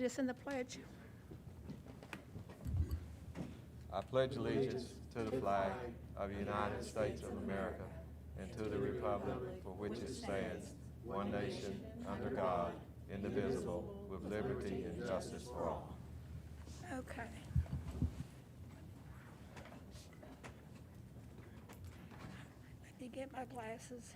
us in the pledge. I pledge allegiance to the flag of the United States of America and to the republic for which it stands, one nation, under God, indivisible, with liberty and justice for all. Okay. Let me get my glasses.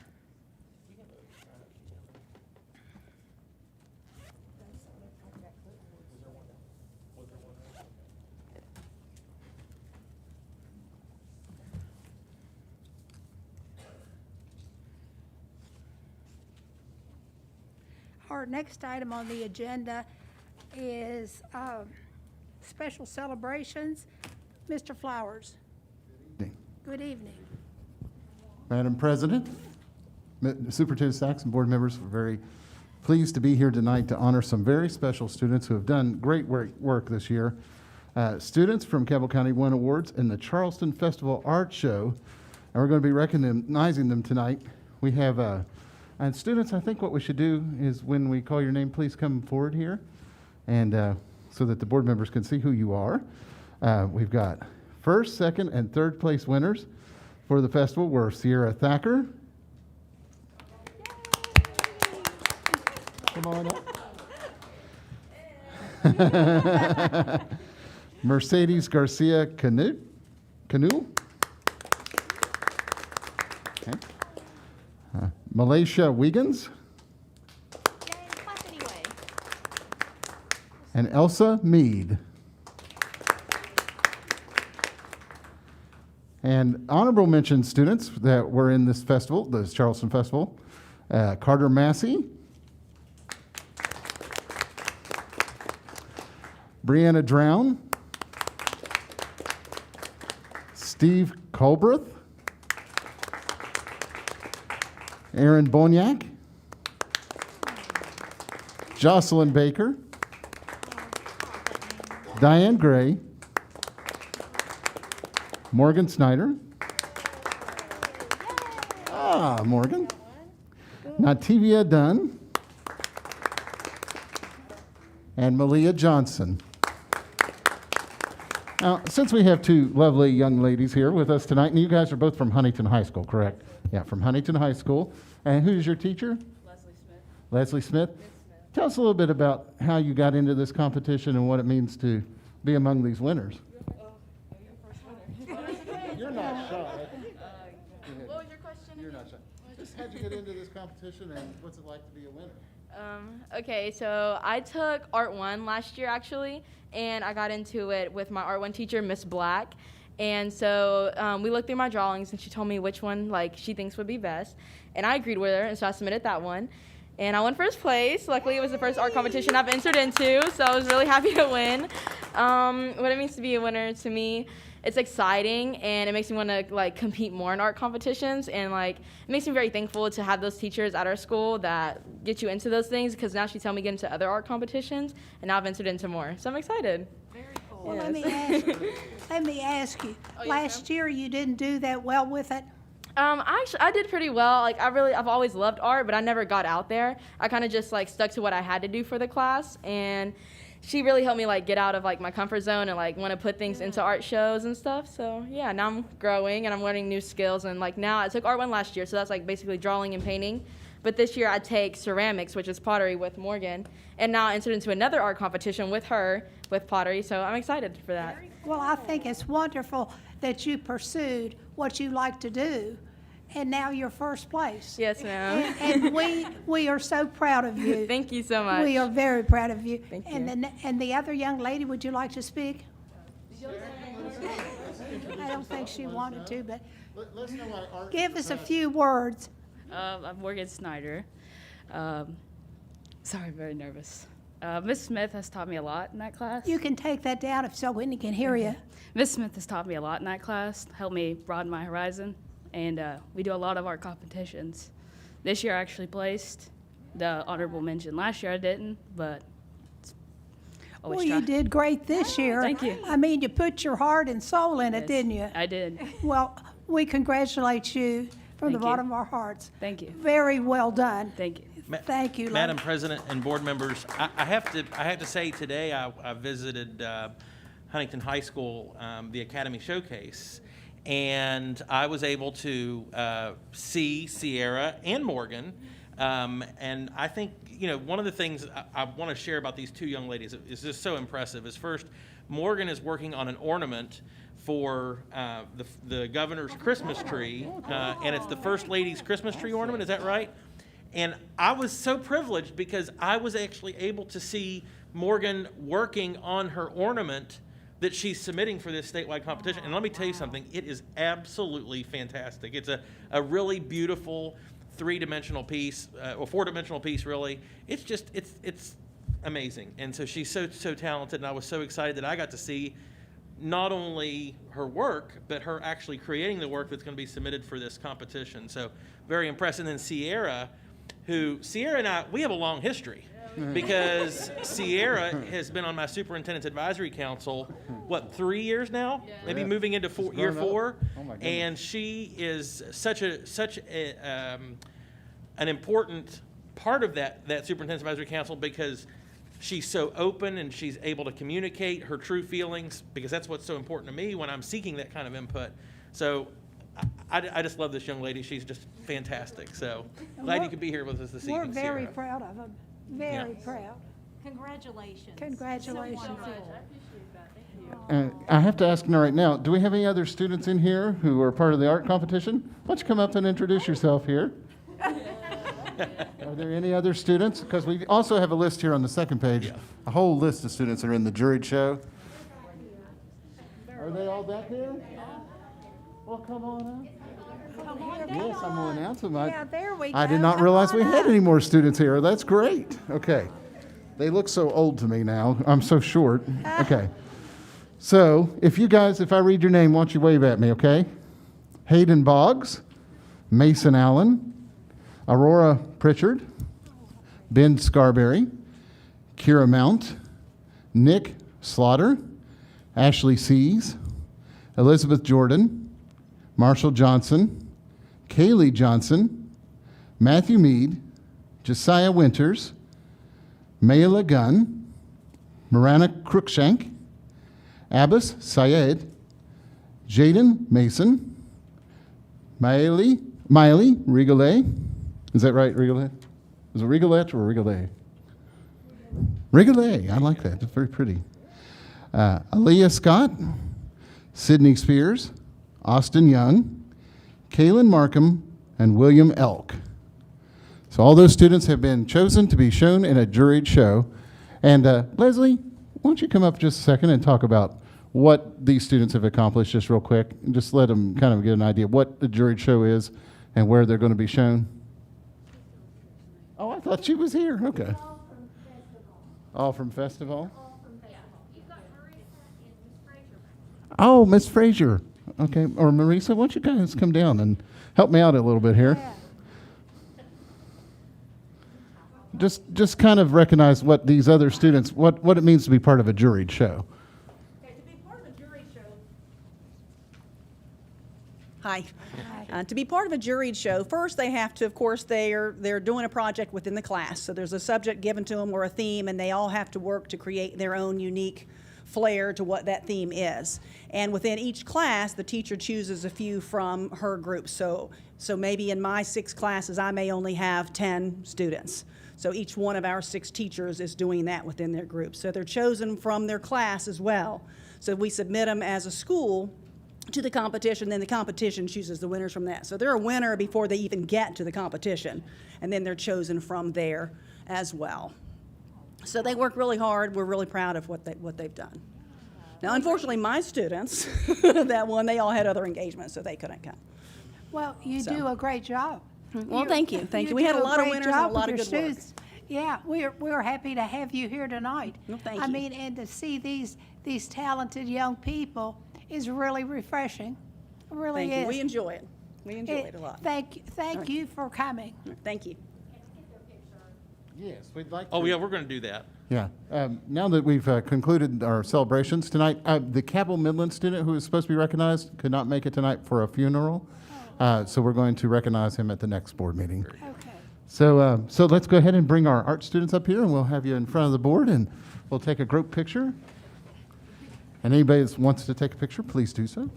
Our next item on the agenda is special celebrations. Mr. Flowers. Good evening. Madam President, Superintendent Sachs and board members, we're very pleased to be here tonight to honor some very special students who have done great work this year. Students from Cabell County won awards in the Charleston Festival Art Show, and we're going to be recognizing them tonight. We have, and students, I think what we should do is when we call your name, please come forward here, and so that the board members can see who you are. We've got first, second, and third place winners for the festival were Sierra Thacker. Come on up. Mercedes Garcia Canu. Okay. Malaysia Wiggins. And Elsa Mead. And honorable mention students that were in this festival, the Charleston Festival, Carter Massey, Brianna Drown, Steve Colbreth, Aaron Boniak, Jocelyn Baker, Diane Gray, Morgan Snyder. Morgan. Nativia Dunn. And Malia Johnson. Now, since we have two lovely young ladies here with us tonight, and you guys are both from Huntington High School, correct? Yeah, from Huntington High School. And who's your teacher? Leslie Smith. Leslie Smith? Miss Smith. Tell us a little bit about how you got into this competition and what it means to be among these winners. You're not shy. What was your question? You're not shy. Just how'd you get into this competition and what's it like to be a winner? Okay, so I took Art 1 last year actually, and I got into it with my Art 1 teacher, Miss Black. And so we looked through my drawings and she told me which one like she thinks would be best. And I agreed with her, and so I submitted that one. And I won first place. Luckily, it was the first art competition I've entered into, so I was really happy to win. What it means to be a winner to me, it's exciting, and it makes me want to like compete more in art competitions, and like it makes me very thankful to have those teachers at our school that get you into those things, because now she's helped me get into other art competitions, and now I've entered into more. So I'm excited. Very cool. Yes. Well, let me ask you. Oh, yes, Last year you didn't do that well with it. I did pretty well. Like I've always loved art, but I never got out there. I kind of just like stuck to what I had to do for the class, and she really helped me like get out of like my comfort zone and like want to put things into art shows and stuff. So yeah, now I'm growing and I'm learning new skills, and like now I took Art 1 last year, so that's like basically drawing and painting. But this year I take ceramics, which is pottery, with Morgan, and now I entered into another art competition with her with pottery. So I'm excited for that. Well, I think it's wonderful that you pursued what you like to do, and now you're first place. Yes, ma'am. And we are so proud of you. Thank you so much. We are very proud of you. Thank you. And the other young lady, would you like to speak? I don't think she wanted to, but Let's know why art. give us a few words. I'm Morgan Snyder. Sorry, very nervous. Miss Smith has taught me a lot in that class. You can take that down so Whitney can hear you. Miss Smith has taught me a lot in that class, helped me broaden my horizon, and we do a lot of art competitions. This year I actually placed the honorable mention. Last year I didn't, but always Well, try. you did great this year. Thank you. I mean, you put your heart and soul in it, Yes, didn't you? I did. Well, we congratulate you from the Thank you. bottom of our hearts. Thank you. Very well done. Thank you. Thank you. Madam Lynn. President and board members, I have to say today I visited Huntington High School, the Academy Showcase, and I was able to see Sierra and Morgan. And I think, one of the things I want to share about these two young ladies is just so impressive is first, Morgan is working on an ornament for the governor's Christmas tree, and it's the First Lady's Christmas tree ornament, is that right? And I was so privileged because I was actually able to see Morgan working on her ornament that she's submitting for this statewide competition. And let me tell you something, it is absolutely fantastic. It's a really beautiful three-dimensional piece, or four-dimensional piece really. It's just, it's amazing. And so she's so talented, and I was so excited that I got to see not only her work, but her actually creating the work that's going to be submitted for this competition. So very impressed. And then Sierra and I, we have a long history because Sierra has been on my superintendent's advisory council, 3 years now? Yeah. Maybe moving into year 4. Oh my goodness. And she is such an important part of that superintendent's advisory council because she's so open and she's able to communicate her true feelings, because that's what's so important to me when I'm seeking that kind of input. So I just love this young lady. She's just fantastic. So glad you could be here with us this evening, We're very Sierra. proud of them. Very Yeah. proud. Congratulations. Congratulations. So wonderful. I have to ask now right now, do we have any other students in here who are part of the art competition? Why don't you come up and introduce yourself here? Are there any other students? Because we also have a list here on the second page, Yeah. a whole list of students that are in the juried show. Are they all back there? Well, come on up. Come on down. Yes, I'm going to announce them. Yeah, there we go. I did not Come realize on we had up. any more students here. That's great. Okay. They look so old to me now. I'm so short. Okay. So if I read your name, why don't you wave at me, okay? Hayden Boggs, Mason Allen, Aurora Pritchard, Ben Scarberry, Kira Mount, Nick Slaughter, Ashley Sees, Elizabeth Jordan, Marshall Johnson, Kaylee Johnson, Matthew Mead, Josiah Winters, Mayla Gunn, Marana Cruikshank, Abbas Syed, Jaden Mason, Miley Rigolet. Is that right, Rigolet? Is it Rigolet or Rigolet? Rigolet, I like that. It's very pretty. Aaliyah Scott, Sydney Spears, Austin Young, Kaylin Markham, and William Elk. So all those students have been chosen to be shown in a juried show. And Leslie, why don't you come up just a second and talk about what these students have accomplished just real quick, and just let them kind of get an idea of what the juried show is and where they're going to be shown. Oh, I thought she was here. Okay. All from festival? Oh, Miss Frazier. Okay. Or Marisa, why don't you guys come down and help me out a little bit here? Yeah. Just kind of recognize what these other students, what it means to be part of a juried show. Okay, to be part of a jury show. Hi. To be part of a juried show, first they have to, of course, they're doing a project within the class. So there's a subject given to them or a theme, and they all have to work to create their own unique flair to what that theme is. And within each class, the teacher chooses a few from her group. So maybe in my 6 classes, I may only have 10 students. So each one of our 6 teachers is doing that within their group. So they're chosen from their class as well. So we submit them as a school to the competition, then the competition chooses the winners from that. So they're a winner before they even get to the competition, and then they're chosen from there as well. So they work really hard. We're really proud of what they've done. Now, unfortunately, my students, that one, they all had other engagements, so they couldn't come. Well, you So. do a great job. Well, thank you. Thank you. We had do a lot of great winners and a job lot with of your good work. students. Yeah, we're happy to have you here tonight. Well, thank I you. mean, and to see these talented young people is really refreshing. It really Thank is. you. We enjoy it. We enjoy it a lot. Thank you for coming. Thank you. Yes, we'd like Oh, yeah, we're going to do that. Yeah. Now that we've concluded our celebrations tonight, the Cabell Midland student who was supposed to be recognized could not make it tonight for a funeral. So we're going to recognize him at the next board meeting. Okay. So let's go ahead and bring our art students up here, and we'll have you in front of the board, and we'll take a group picture. And anybody that wants to take a picture, please do so.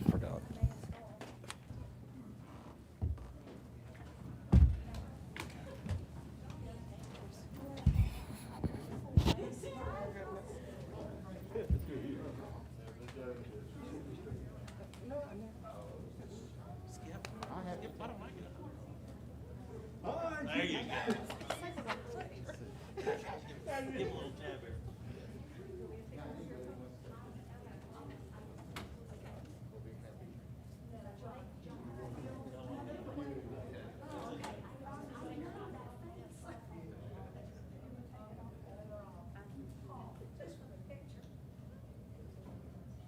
Forgot. There you go. Give him a little tab here.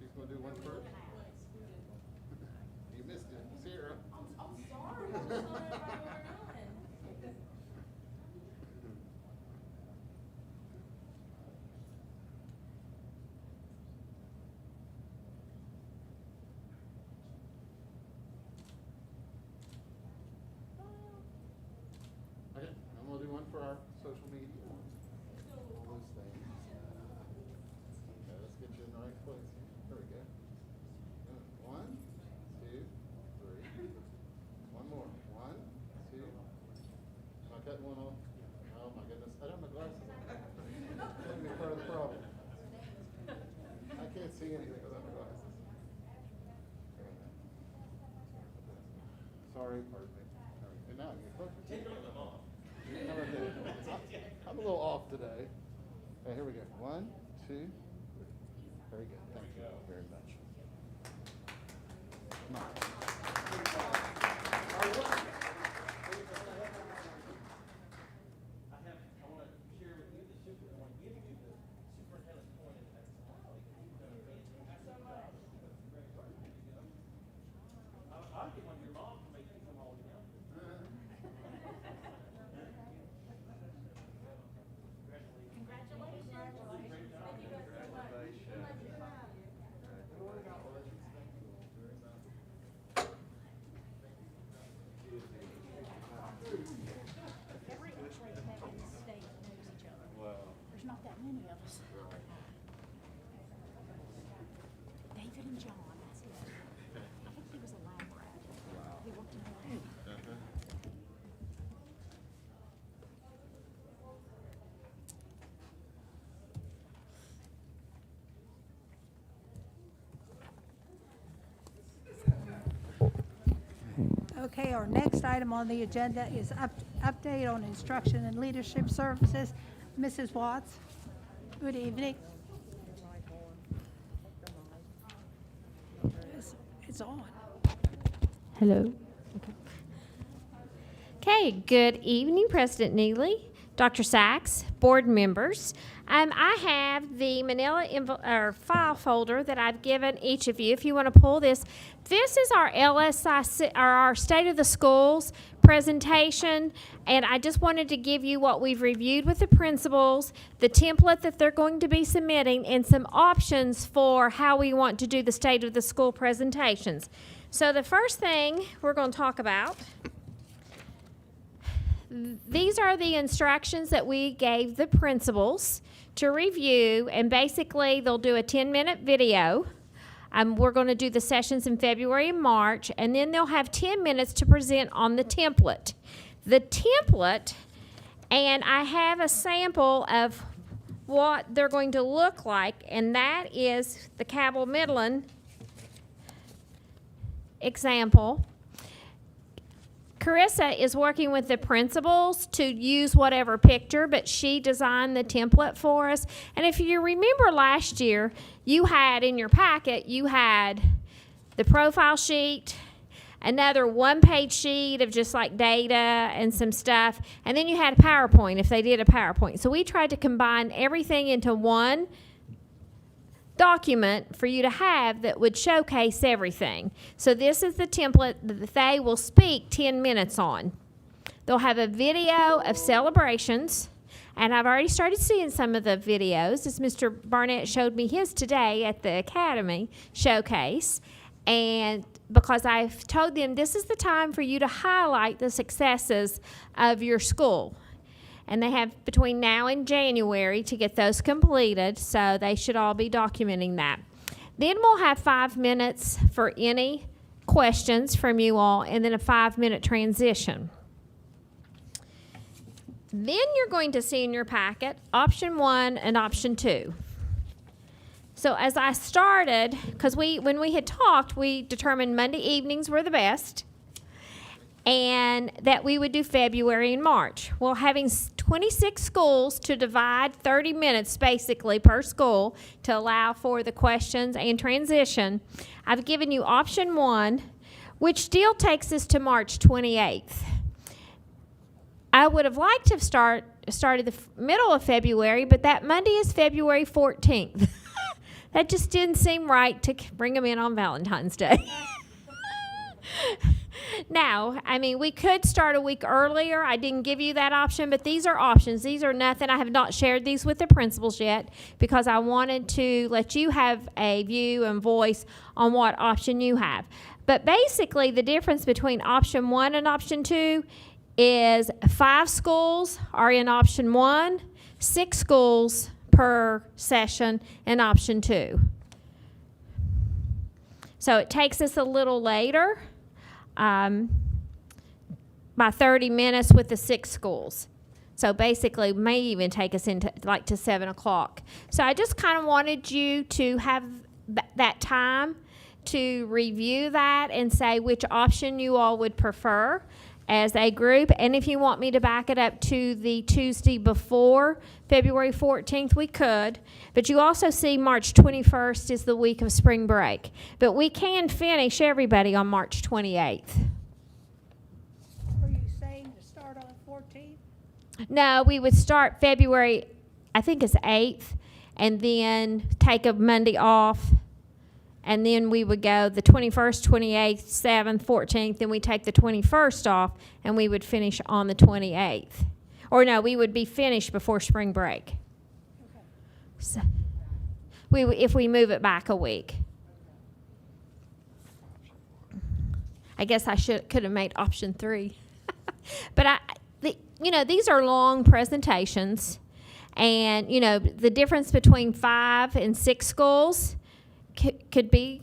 She's going to do one first. You missed it. Zero. Okay, I'm going to do one for our social media. All those things. Okay, let's get you in the right place. There we go. 1, 2, 3. One more. 1, 2. Am I cutting one off? Oh my goodness. I don't have my glasses on. That's be part of the problem. I can't see anything without my glasses. Sorry, pardon me. And now you're perfect. How about that? I'm a little off today. Okay, here we go. 1, 2, 3. Very good. Thank you very much. Come on. I want to share with you the super, I want to give you the superintendent's point in that. I think when your mom can make you come all the way down. There's not that many of us. David and John, that's it. I think he was a lab rat. He worked in a lab. Okay, our next item on the agenda is update on instruction and leadership services. Mrs. Watts, good evening. It's on. Hello. Okay, good evening, President Neely, Dr. Sachs, board members. I have the manila file folder that I've given each of you. If you want to pull this, this is our LSI, or our State of the Schools presentation, and I just wanted to give you what we've reviewed with the principals, the template that they're going to be submitting, and some options for how we want to do the State of the School presentations. So the first thing we're going to talk about, these are the instructions that we gave the principals to review, and basically they'll do a 10-minute video. We're going to do the sessions in February and March, and then they'll have 10 minutes to present on the template. The template, and I have a sample of what they're going to look like, and that is the Cabell Midland example. Carissa is working with the principals to use whatever picture, but she designed the template for us. And if you remember last year, you had in your packet, you had the profile sheet, another one-page sheet of just like data and some stuff, and then you had a PowerPoint if they did a PowerPoint. So we tried to combine everything into one document for you to have that would showcase everything. So this is the template that they will speak 10 minutes on. They'll have a video of celebrations, and I've already started seeing some of the videos, as Mr. Barnett showed me his today at the Academy Showcase. And because I've told them this is the time for you to highlight the successes of your school. And they have between now and January to get those completed, so they should all be documenting that. Then we'll have 5 minutes for any questions from you all, and then a 5-minute transition. Then you're going to see in your packet option 1 and option 2. So as I started, because when we had talked, we determined Monday evenings were the best, and that we would do February and March. Well, having 26 schools to divide 30 minutes basically per school to allow for the questions and transition, I've given you option 1, which still takes us to March 28th. I would have liked to have started the middle of February, but that Monday is February 14th. That just didn't seem right to bring them in on Valentine's Day. Now, I mean, we could start a week earlier. I didn't give you that option, but these are options. These are nothing. I have not shared these with the principals yet because I wanted to let you have a view and voice on what option you have. But basically, the difference between option 1 and option 2 is 5 schools are in option 1, 6 schools per session in option 2. So it takes us a little later, by 30 minutes with the 6 schools. So basically may even take us into like to 7 o'clock. So I just kind of wanted you to have that time to review that and say which option you all would prefer as a group. And if you want me to back it up to the Tuesday before February 14th, we could. But you also see March 21st is the week of spring break. But we can finish everybody on March 28th. Are you saying to start on the 14th? No, we would start February, I think it's 8th, and then take a Monday off. And then we would go the 21st, 28th, 7th, 14th, and we take the 21st off, and we would finish on the 28th. Or no, we would be finished before spring break. Okay. So, if we move it back a week. I guess I could have made option 3. But these are long presentations, and the difference between 5 and 6 schools could be,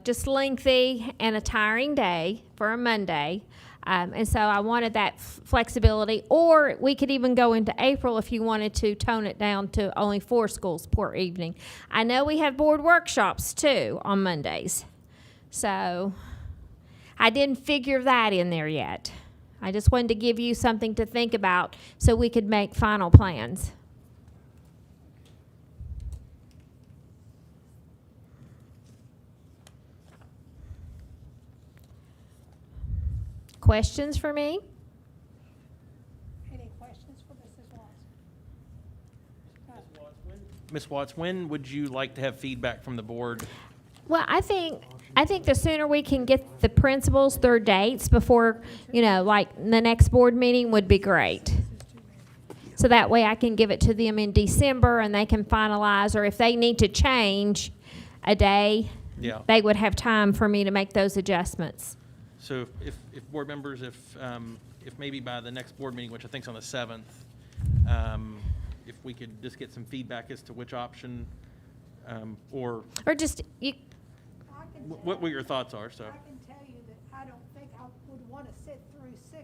just lengthy and a tiring day for a Monday. And so I wanted that flexibility. Or we could even go into April if you wanted to tone it down to only 4 schools per evening. I know we have board workshops, too, on Mondays. So I didn't figure that in there yet. I just wanted to give you something to think about so we could make final plans. Questions for me? Any questions for Mrs. Watts? Ms. Watts, when would you like to have feedback from the board? Well, I think the sooner we can get the principals their dates before, like the next board meeting would be great. So that way I can give it to them in December and they can finalize, or if they need to change a day, Yeah. they would have time for me to make those adjustments. So if board members, if maybe by the next board meeting, which I think is on the 7th, if we could just get some feedback as to which option, or just you. what your thoughts are, so. I can tell you that I don't think I would want to sit through 6.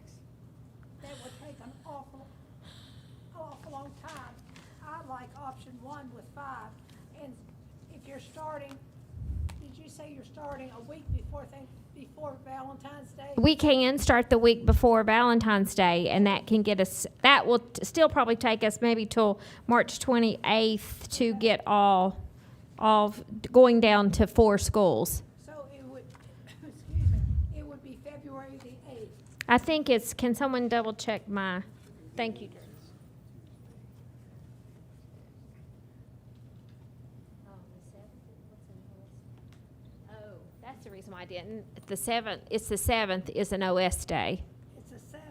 That would take an awful long time. I like option 1 with 5. And if you're starting, did you say you're starting a week before Valentine's Day? We can start the week before Valentine's Day, and that can get us. That will still probably take us maybe till March 28th to get all going down to 4 schools. So it would, excuse me, it would be February the 8th. I think it's. Can someone double check my? Thank you. That's the reason why I didn't. The 7th. It's the 7th. Is an OS day. It's a 7th.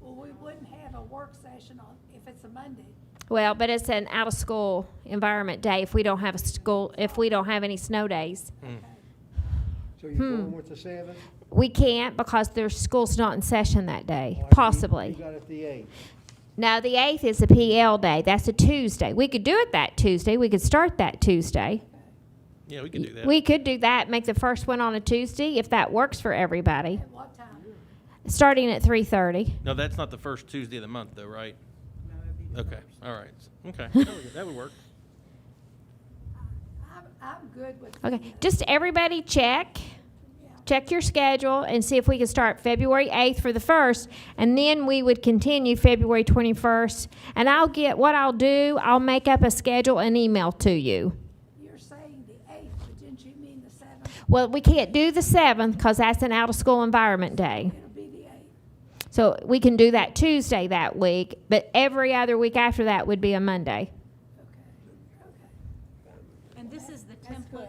Well, we wouldn't have a work session if it's a Monday. Well, but it's an out of school environment day if we don't have a school. If we don't have any snow days. Okay. So you're going with the 7th? We can't because their school's not in session that day, Or possibly. You got it the 8th. No, the 8th is a PL day. That's a Tuesday. We could do it that Tuesday. We could start that Tuesday. Yeah, we can do that. We could do that, make the first one on a Tuesday if that works for everybody. At what time? Starting at 3:30. No, that's not the first Tuesday of the month, though, right? No, it'd be the Okay, first. all right. Okay, that would work. I'm good with. Okay, just everybody check your schedule and see if we can start February 8th for the first, and then we would continue February 21st. And I'll make up a schedule and email to you. You're saying the 8th, but didn't you mean the 7th? Well, we can't do the 7th because that's an out-of-school environment day. It'll be the 8th. So we can do that Tuesday that week, but every other week after that would be a Monday. And this is the That's template. good.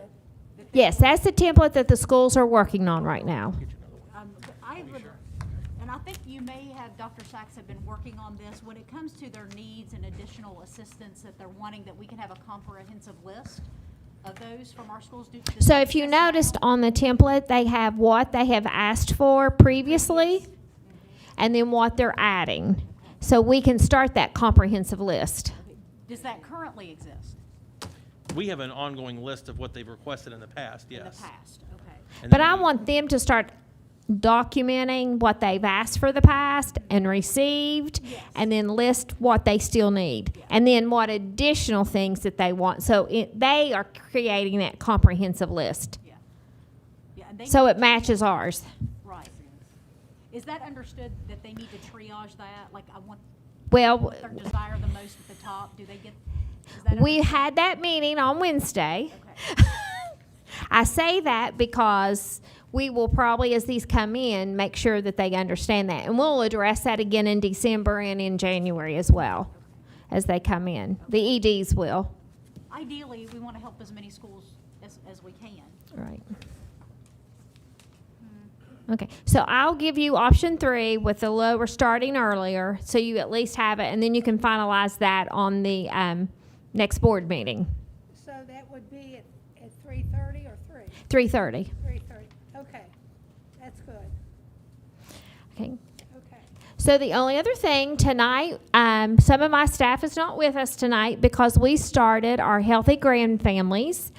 Yes, that's the template that the schools are working on right now. I would, and I think you may have, Dr. Sachs have been working on this, when it comes to their needs and additional assistance that they're wanting, that we can have a comprehensive list of those from our schools. So if you noticed on the template, they have what they have asked for previously and then what they're adding. So we can start that comprehensive list. Does that currently exist We have an ongoing list of what they've requested in the past, yes. in the past? Okay. And But then I we- want them to start documenting what they've asked for the past and received, and then list what they still need, and then what additional things that they want. So they are creating that comprehensive list. Yeah. Yeah, and they. So it matches ours. Right. Is that understood that they need to triage that? Like, I want Well, what their desire the most at the top? Do they get? Is that we understood? had that meeting on Wednesday. Okay. I say that because we will probably, as these come in, make sure that they understand that. And we'll address that again in December and in January as well, as they come in. The EDs will. Ideally, we want to help as many schools as we can. Right. Okay, so I'll give you option 3 with the lower starting earlier, so you at least have it, and then you can finalize that on the next board meeting, So that would be at 3:30 or 3? 3:30. 3:30, okay. That's good, Okay. okay. So the only other thing tonight, some of my staff is not with us tonight because we started our Healthy Grand Families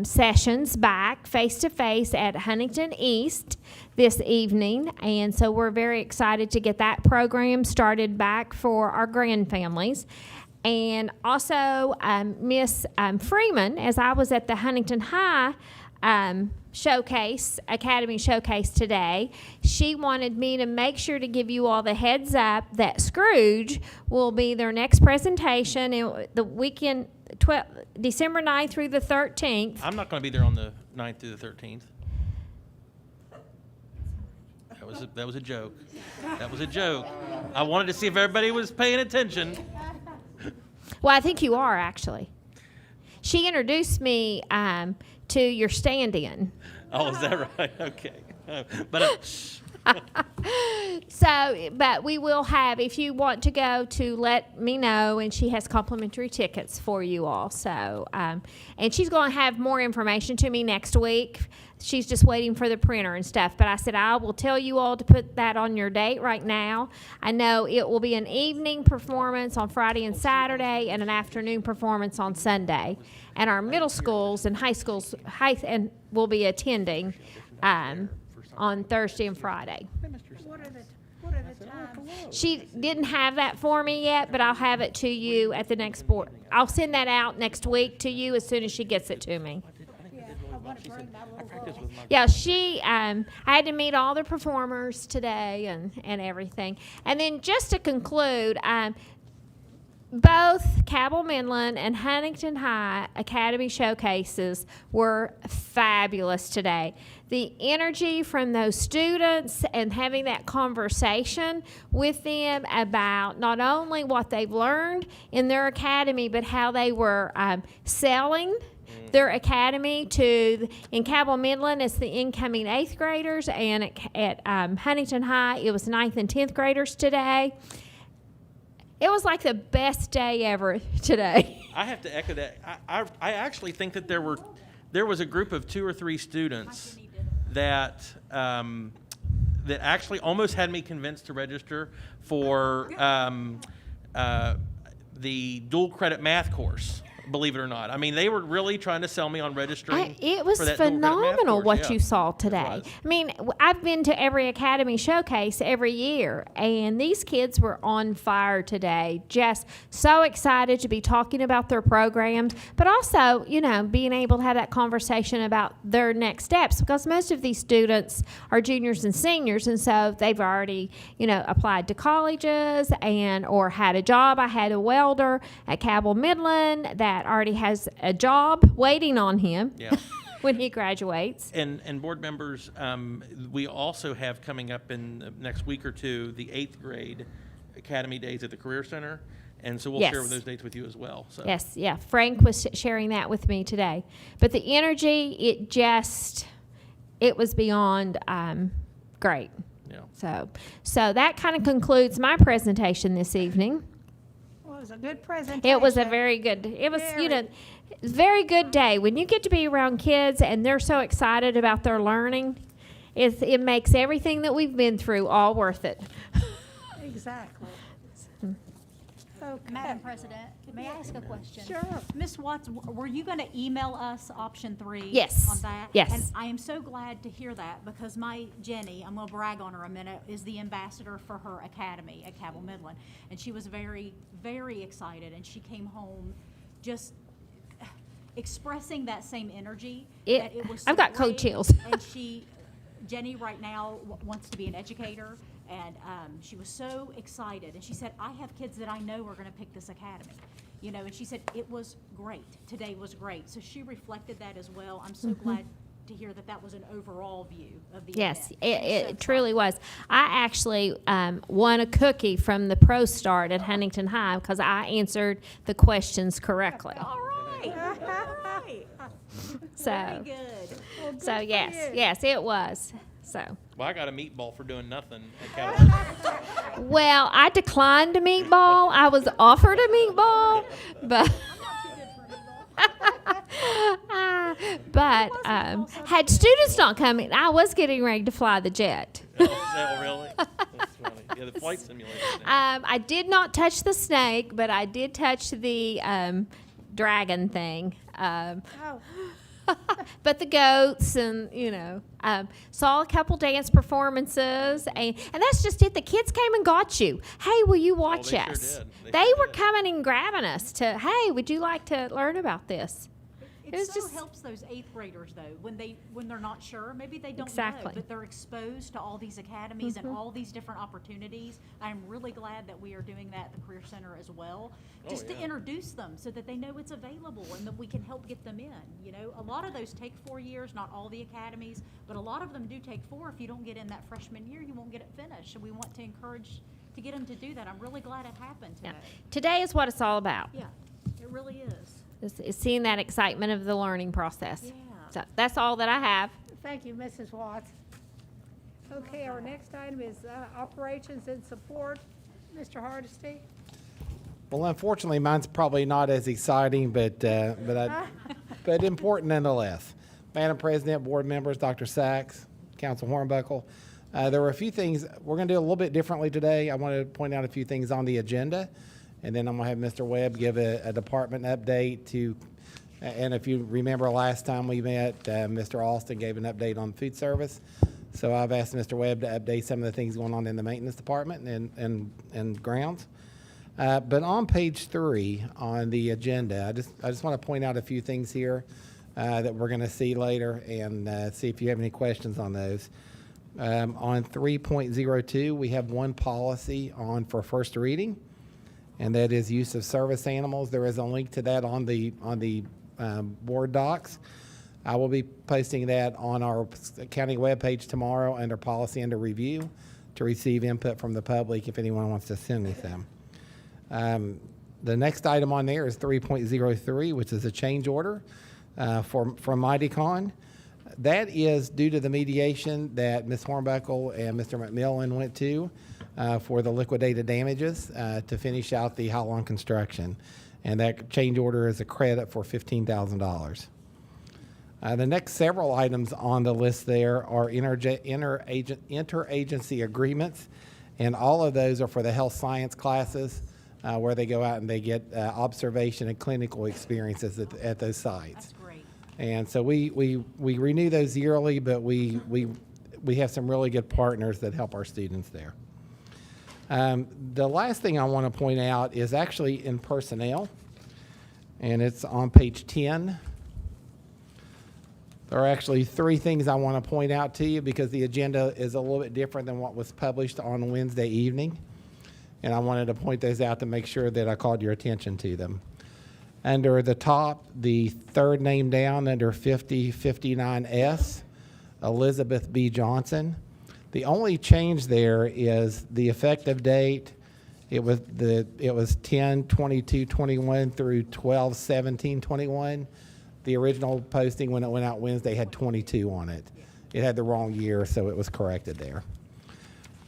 sessions back face-to-face at Huntington East this evening. And so we're very excited to get that program started back for our grand families. And also, Miss Freeman, as I was at the Huntington High Academy Showcase today, she wanted me to make sure to give you all the heads up that Scrooge will be their next presentation in the weekend, December 9th through the 13th. I'm not going to be there on the 9th through the 13th. That was a joke. That was a joke. I wanted to see if everybody was paying attention. Well, I think you are, actually. She introduced me to your stand-in. Oh, is that right? Okay. But So, but we will have, if you want to go, to let me know, and she has complimentary tickets for you all. So, and she's going to have more information to me next week. She's just waiting for the printer and stuff. But I said, I will tell you all to put that on your date right now. I know it will be an evening performance on Friday and Saturday and an afternoon performance on Sunday. And our middle schools and high schools will be attending on Thursday and Friday. What are the times? She didn't have that for me yet, but I'll have it to you at the next board. I'll send that out next week to you as soon as she gets it to me. Yeah, I want to bring my little girl. Yeah, I had to meet all the performers today and everything. And then just to conclude, both Cabell Midland and Huntington High Academy Showcases were fabulous today. The energy from those students and having that conversation with them about not only what they've learned in their academy, but how they were selling their academy in Cabell Midland, it's the incoming 8th graders, and at Huntington High, it was 9th and 10th graders today. It was like the best day ever today. I have to echo that. I actually think that there was a group of 2 or 3 students that that actually almost had me convinced to register for the dual credit math course. Believe it or not, I mean, they were really trying to sell me on registering. It was for that dual credit math phenomenal course. what Yeah, you saw it today. was. I mean, I've been to every Academy Showcase every year, and these kids were on fire today. Just so excited to be talking about their programs, but also, you know, being able to have that conversation about their next steps, because most of these students are juniors and seniors, and so they've already, you know, applied to colleges and or had a job. I had a welder at Cabell Midland that already has a job waiting on him Yeah. when he graduates. And board members, we also have coming up in the next week or two the 8th grade Academy Days at the Career Center, and so we'll Yes. share those dates with you as well. So. Yes, yeah. Frank was sharing that with me today. But the energy, it was beyond great. Yeah. So that kind of concludes my presentation this evening. Well, it was a good presentation. It was a very good, very good day. When you get to be around kids and they're so excited about their learning, it makes everything that we've been through all worth it. Exactly. Okay. Madam President, may I ask a question? Sure. Ms. Watts, were you going to email us option 3? Yes. On that? Yes. And I am so glad to hear that, because my Jenny, I'm going to brag on her a minute, is the ambassador for her academy at Cabell Midland. And she was very, very excited, and she came home just expressing that same energy. That it was so I've got cold great. chills. And Jenny right now wants to be an educator, and she was so excited. And she said, I have kids that I know are going to pick this academy. You know, and she said, it was great. Today was great. So she reflected that as well. I'm so glad to hear that that was an overall view of the Yes, event. it truly was. I actually won a cookie from the Pro Start at Huntington High because I answered the questions correctly. All right. All right. So, Very good. Well, good so for yes, you. yes, it was. So, Well, I got a meatball for doing nothing at Cabell. well, I declined a meatball. I was offered a meatball, but. Had students not come in, I was getting ready to fly the jet. Oh, really? That's funny. Yeah, the flight simulator. I did not touch the snake, but I did touch the dragon thing. Oh, But the goats and, saw a couple dance performances. And that's just it. The kids came and got you. Hey, will you watch they sure us? did. They They sure were did. coming and grabbing us to, hey, would you like to learn about this? It was so just- helps those 8th graders, though, when they're not sure, maybe they don't Exactly. know, but they're exposed to all these academies and all these different opportunities. I'm really glad that we are doing that at the Career Center as well, just to yeah. introduce them so that they know it's available and that we can help get them in. You know, a lot of those take 4 years, not all the academies, but a lot of them do take 4. If you don't get in that freshman year, you won't get it finished. So we want to encourage to get them to do that. I'm really glad it happened Yeah. today. Today is what it's all about. Yeah, it really is. Is seeing that excitement of the learning process. Yeah. So that's all that I have. thank you, Mrs. Watts. Okay, our next item is operations and support. Mr. Hardesty? Well, unfortunately, mine's probably not as exciting, but important nonetheless. Madam President, board members, Dr. Sachs, Council Hornbuckle, there were a few things we're going to do a little bit differently today. I want to point out a few things on the agenda, and then I'm going to have Mr. Webb give a department update to. And if you remember last time we met, Mr. Austin gave an update on food service. So I've asked Mr. Webb to update some of the things going on in the maintenance department and grounds. But on page 3 on the agenda, I just want to point out a few things here that we're going to see later and see if you have any questions on those. On 3.02, we have one policy on for first reading, and that is use of service animals. There is a link to that on the board docs. I will be posting that on our county webpage tomorrow under policy under review to receive input from the public if anyone wants to send me some. The next item on there is 3.03, which is a change order from Mightycon. That is due to the mediation that Ms. Hornbuckle and Mr. McMillan went to for the liquidated damages to finish out the How Long construction. And that change order is a credit for $15,000. The next several items on the list there are interagency agreements, and all of those are for the health science classes where they go out and they get observation and clinical experiences at those sites. That's great. And so we renew those yearly, but we have some really good partners that help our students there. The last thing I want to point out is actually in personnel, and it's on page 10. There are actually 3 things I want to point out to you because the agenda is a little bit different than what was published on Wednesday evening. And I wanted to point those out to make sure that I called your attention to them. Under the top, the third name down under 5059S, Elizabeth B. Johnson. The only change there is the effective date. It was 10/22/21 through 12/17/21. The original posting when it went out Wednesday had 22 on it. It had the wrong year, so it was corrected there.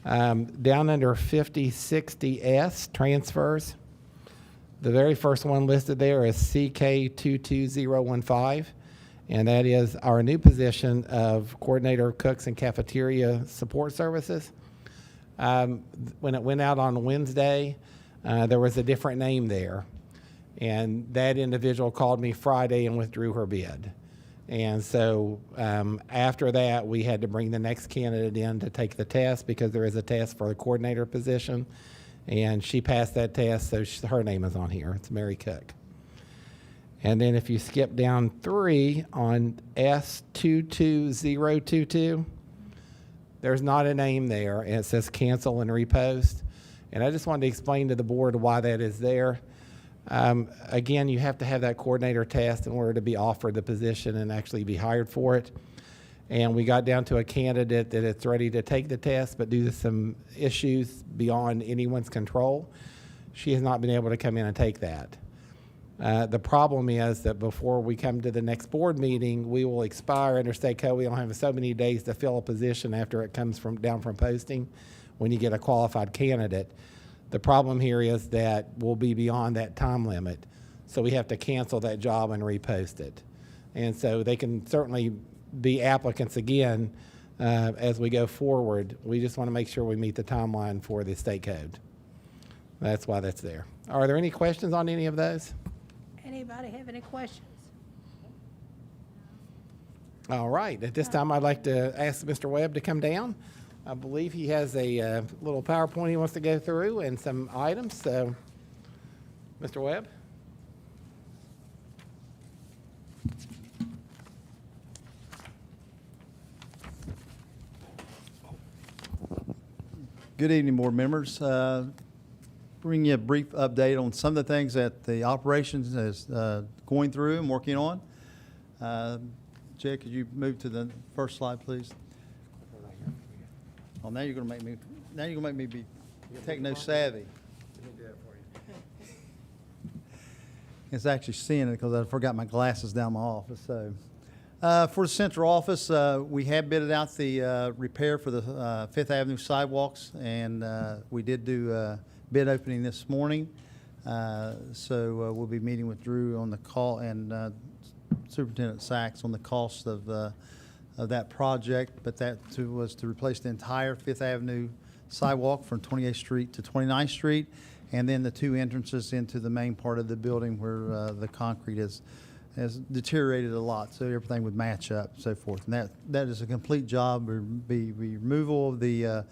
Down under 5060S, transfers. The very first one listed there is CK22015, and that is our new position of Coordinator of Cooks and Cafeteria Support Services. When it went out on Wednesday, there was a different name there. And that individual called me Friday and withdrew her bid. And so after that, we had to bring the next candidate in to take the test because there is a test for the coordinator position. And she passed that test, so her name is on here. It's Mary Cook. And then if you skip down 3 on S22022, there's not a name there, and it says cancel and repost. And I just wanted to explain to the board why that is there. Again, you have to have that coordinator test in order to be offered the position and actually be hired for it. And we got down to a candidate that it's ready to take the test, but due to some issues beyond anyone's control, she has not been able to come in and take that. The problem is that before we come to the next board meeting, we will expire under state code. We don't have so many days to fill a position after it comes down from posting when you get a qualified candidate. The problem here is that we'll be beyond that time limit, so we have to cancel that job and repost it. And so they can certainly be applicants again as we go forward. We just want to make sure we meet the timeline for the state code. That's why that's there. Are there any questions on any of those? Anybody have any questions? All right. At this time, I'd like to ask Mr. Webb to come down. I believe he has a little PowerPoint he wants to go through and some items. So, Mr. Webb? Good evening, board members. Bring you a brief update on some of the things that the operations is going through and working on. Jay, could you move to the first slide, please? Oh, now you're going to make me. Now you're going to make me be techno savvy. It's actually seeing it because I forgot my glasses down my office. So, for the central office, we have bidded out the repair for the Fifth Avenue sidewalks, and we did do bid opening this morning. So we'll be meeting with Drew on the call and Superintendent Sachs on the cost of that project. But that was to replace the entire Fifth Avenue sidewalk from 28th Street to 29th Street, and then the 2 entrances into the main part of the building where the concrete has deteriorated a lot, so everything would match up, so forth. And that is a complete job. Would be removal of the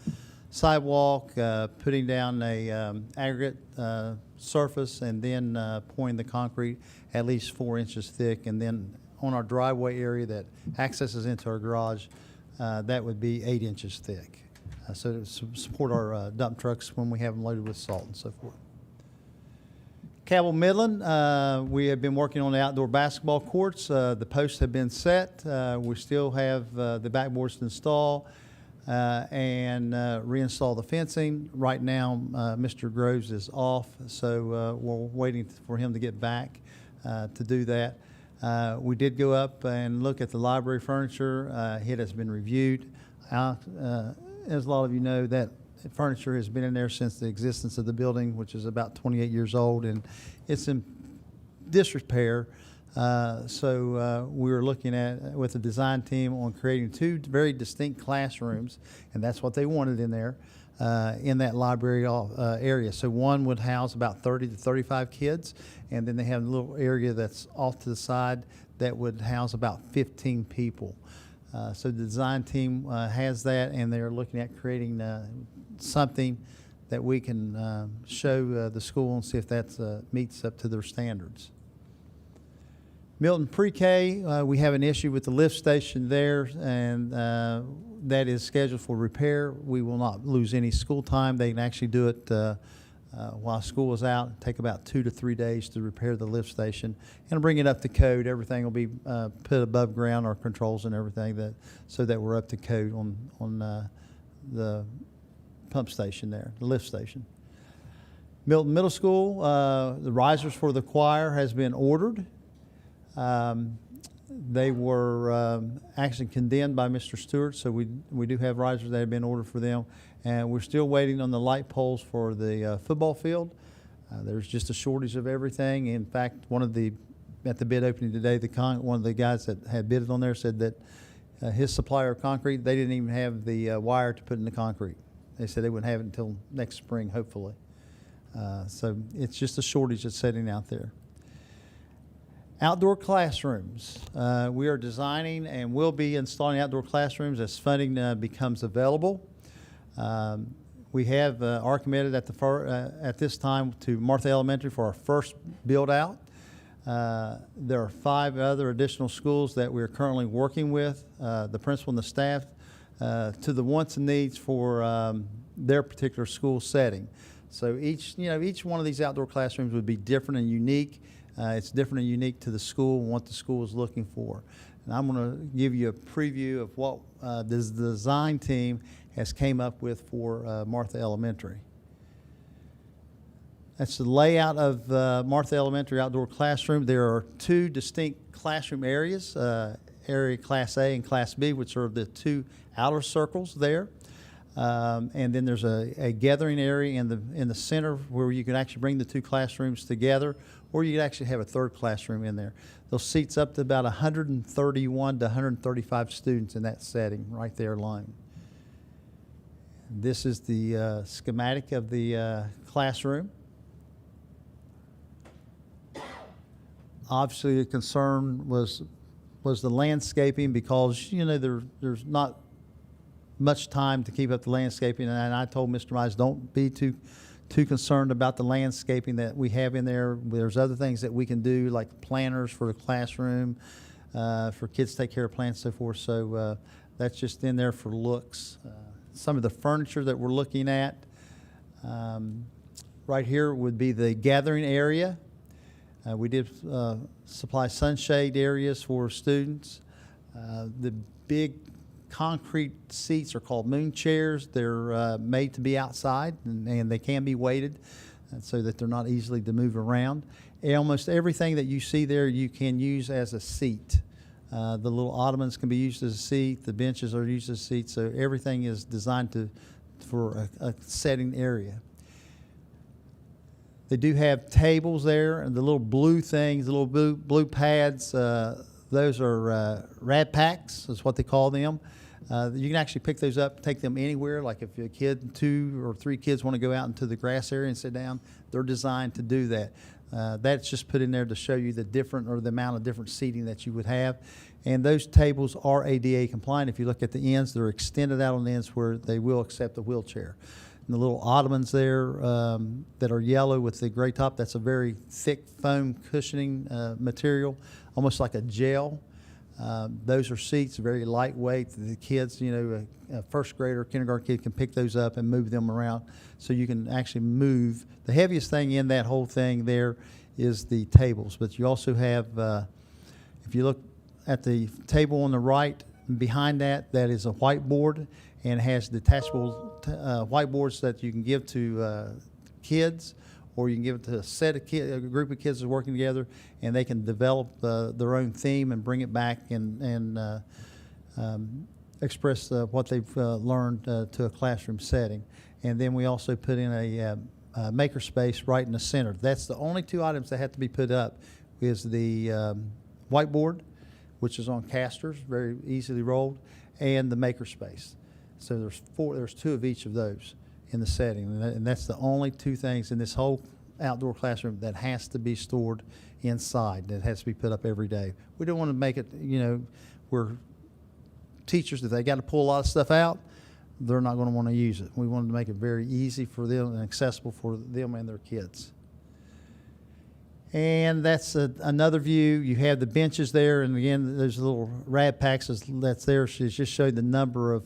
sidewalk, putting down a aggregate surface, and then pouring the concrete at least 4 inches thick, and then on our driveway area that accesses into our garage, that would be 8 inches thick. So to support our dump trucks when we have them loaded with salt and so forth. Cabell Midland, we have been working on the outdoor basketball courts. The posts have been set. We still have the backboards to install and reinstall the fencing. Right now, Mr. Groves is off, so we're waiting for him to get back to do that. We did go up and look at the library furniture. It has been reviewed. As a lot of you know, that furniture has been in there since the existence of the building, which is about 28 years old, and it's in disrepair. So we were looking at, with the design team, on creating two very distinct classrooms, and that's what they wanted in there, in that library area. So one would house about 30 to 35 kids, and then they have a little area that's off to the side that would house about 15 people. So the design team has that, and they're looking at creating something that we can show the school and see if that meets up to their standards. Milton Pre-K, we have an issue with the lift station there, and that is scheduled for repair. We will not lose any school time. They can actually do it while school is out. Take about 2 to 3 days to repair the lift station and bring it up to code. Everything will be put above ground, our controls and everything, so that we're up to code on the pump station there, the lift station. Milton Middle School, the risers for the choir has been ordered. They were actually condemned by Mr. Stewart, so we do have risers that have been ordered for them, and we're still waiting on the light poles for the football field. There's just a shortage of everything. In fact, at the bid opening today, one of the guys that had bidded on there said that his supplier of concrete, they didn't even have the wire to put in the concrete. They said they wouldn't have it until next spring, hopefully. So it's just a shortage that's sitting out there. Outdoor classrooms. We are designing and will be installing outdoor classrooms as funding becomes available. We are committed at this time to Martha Elementary for our first build out. There are 5 other additional schools that we are currently working with, the principal and the staff, to the wants and needs for their particular school setting. So each one of these outdoor classrooms would be different and unique. It's different and unique to the school and what the school is looking for. And I'm going to give you a preview of what the design team has came up with for Martha Elementary. That's the layout of Martha Elementary outdoor classroom. There are 2 distinct classroom areas, area Class A and Class B, which are the 2 outer circles there. And then there's a gathering area in the center where you can actually bring the 2 classrooms together, or you could actually have a 3rd classroom in there. Those seats up to about 131 to 135 students in that setting right there alone. This is the schematic of the classroom. Obviously, the concern was the landscaping, because there's not much time to keep up the landscaping, and I told Mr. Mize, don't be too concerned about the landscaping that we have in there. There's other things that we can do, like planters for the classroom, for kids to take care of plants and so forth. So that's just in there for looks. Some of the furniture that we're looking at right here would be the gathering area. We did supply sunshade areas for students. The big concrete seats are called moon chairs. They're made to be outside, and they can be weighted so that they're not easily to move around. And almost everything that you see there you can use as a seat. The little ottomans can be used as a seat. The benches are used as seats. So everything is designed for a setting area. They do have tables there, and the little blue things, the little blue pads, those are rad packs, is what they call them. You can actually pick those up, take them anywhere. Like if a kid, 2 or 3 kids want to go out into the grass area and sit down, they're designed to do that. That's just put in there to show you the amount of different seating that you would have. And those tables are ADA compliant. If you look at the ends, they're extended out on the ends where they will accept a wheelchair. And the little ottomans there that are yellow with the gray top, that's a very thick foam cushioning material, almost like a gel. Those are seats, very lightweight. The kids, a first grader, kindergarten kid can pick those up and move them around, so you can actually move. The heaviest thing in that whole thing there is the tables, but you also have, if you look at the table on the right, behind that is a whiteboard, and has detachable whiteboards that you can give to kids, or you can give it to a group of kids that are working together, and they can develop their own theme and bring it back and express what they've learned to a classroom setting. And then we also put in a maker space right in the center. That's the only 2 items that have to be put up, is the whiteboard, which is on casters, very easily rolled, and the maker space. So there's two of each of those in the setting, and that's the only two things in this whole outdoor classroom that has to be stored inside, that has to be put up every day. We don't want to make it, where teachers, if they got to pull a lot of stuff out, they're not going to want to use it. We wanted to make it very easy for them and accessible for them and their kids. And that's another view. You have the benches there, and again, there's little rad packs that's there. She's just showed the number of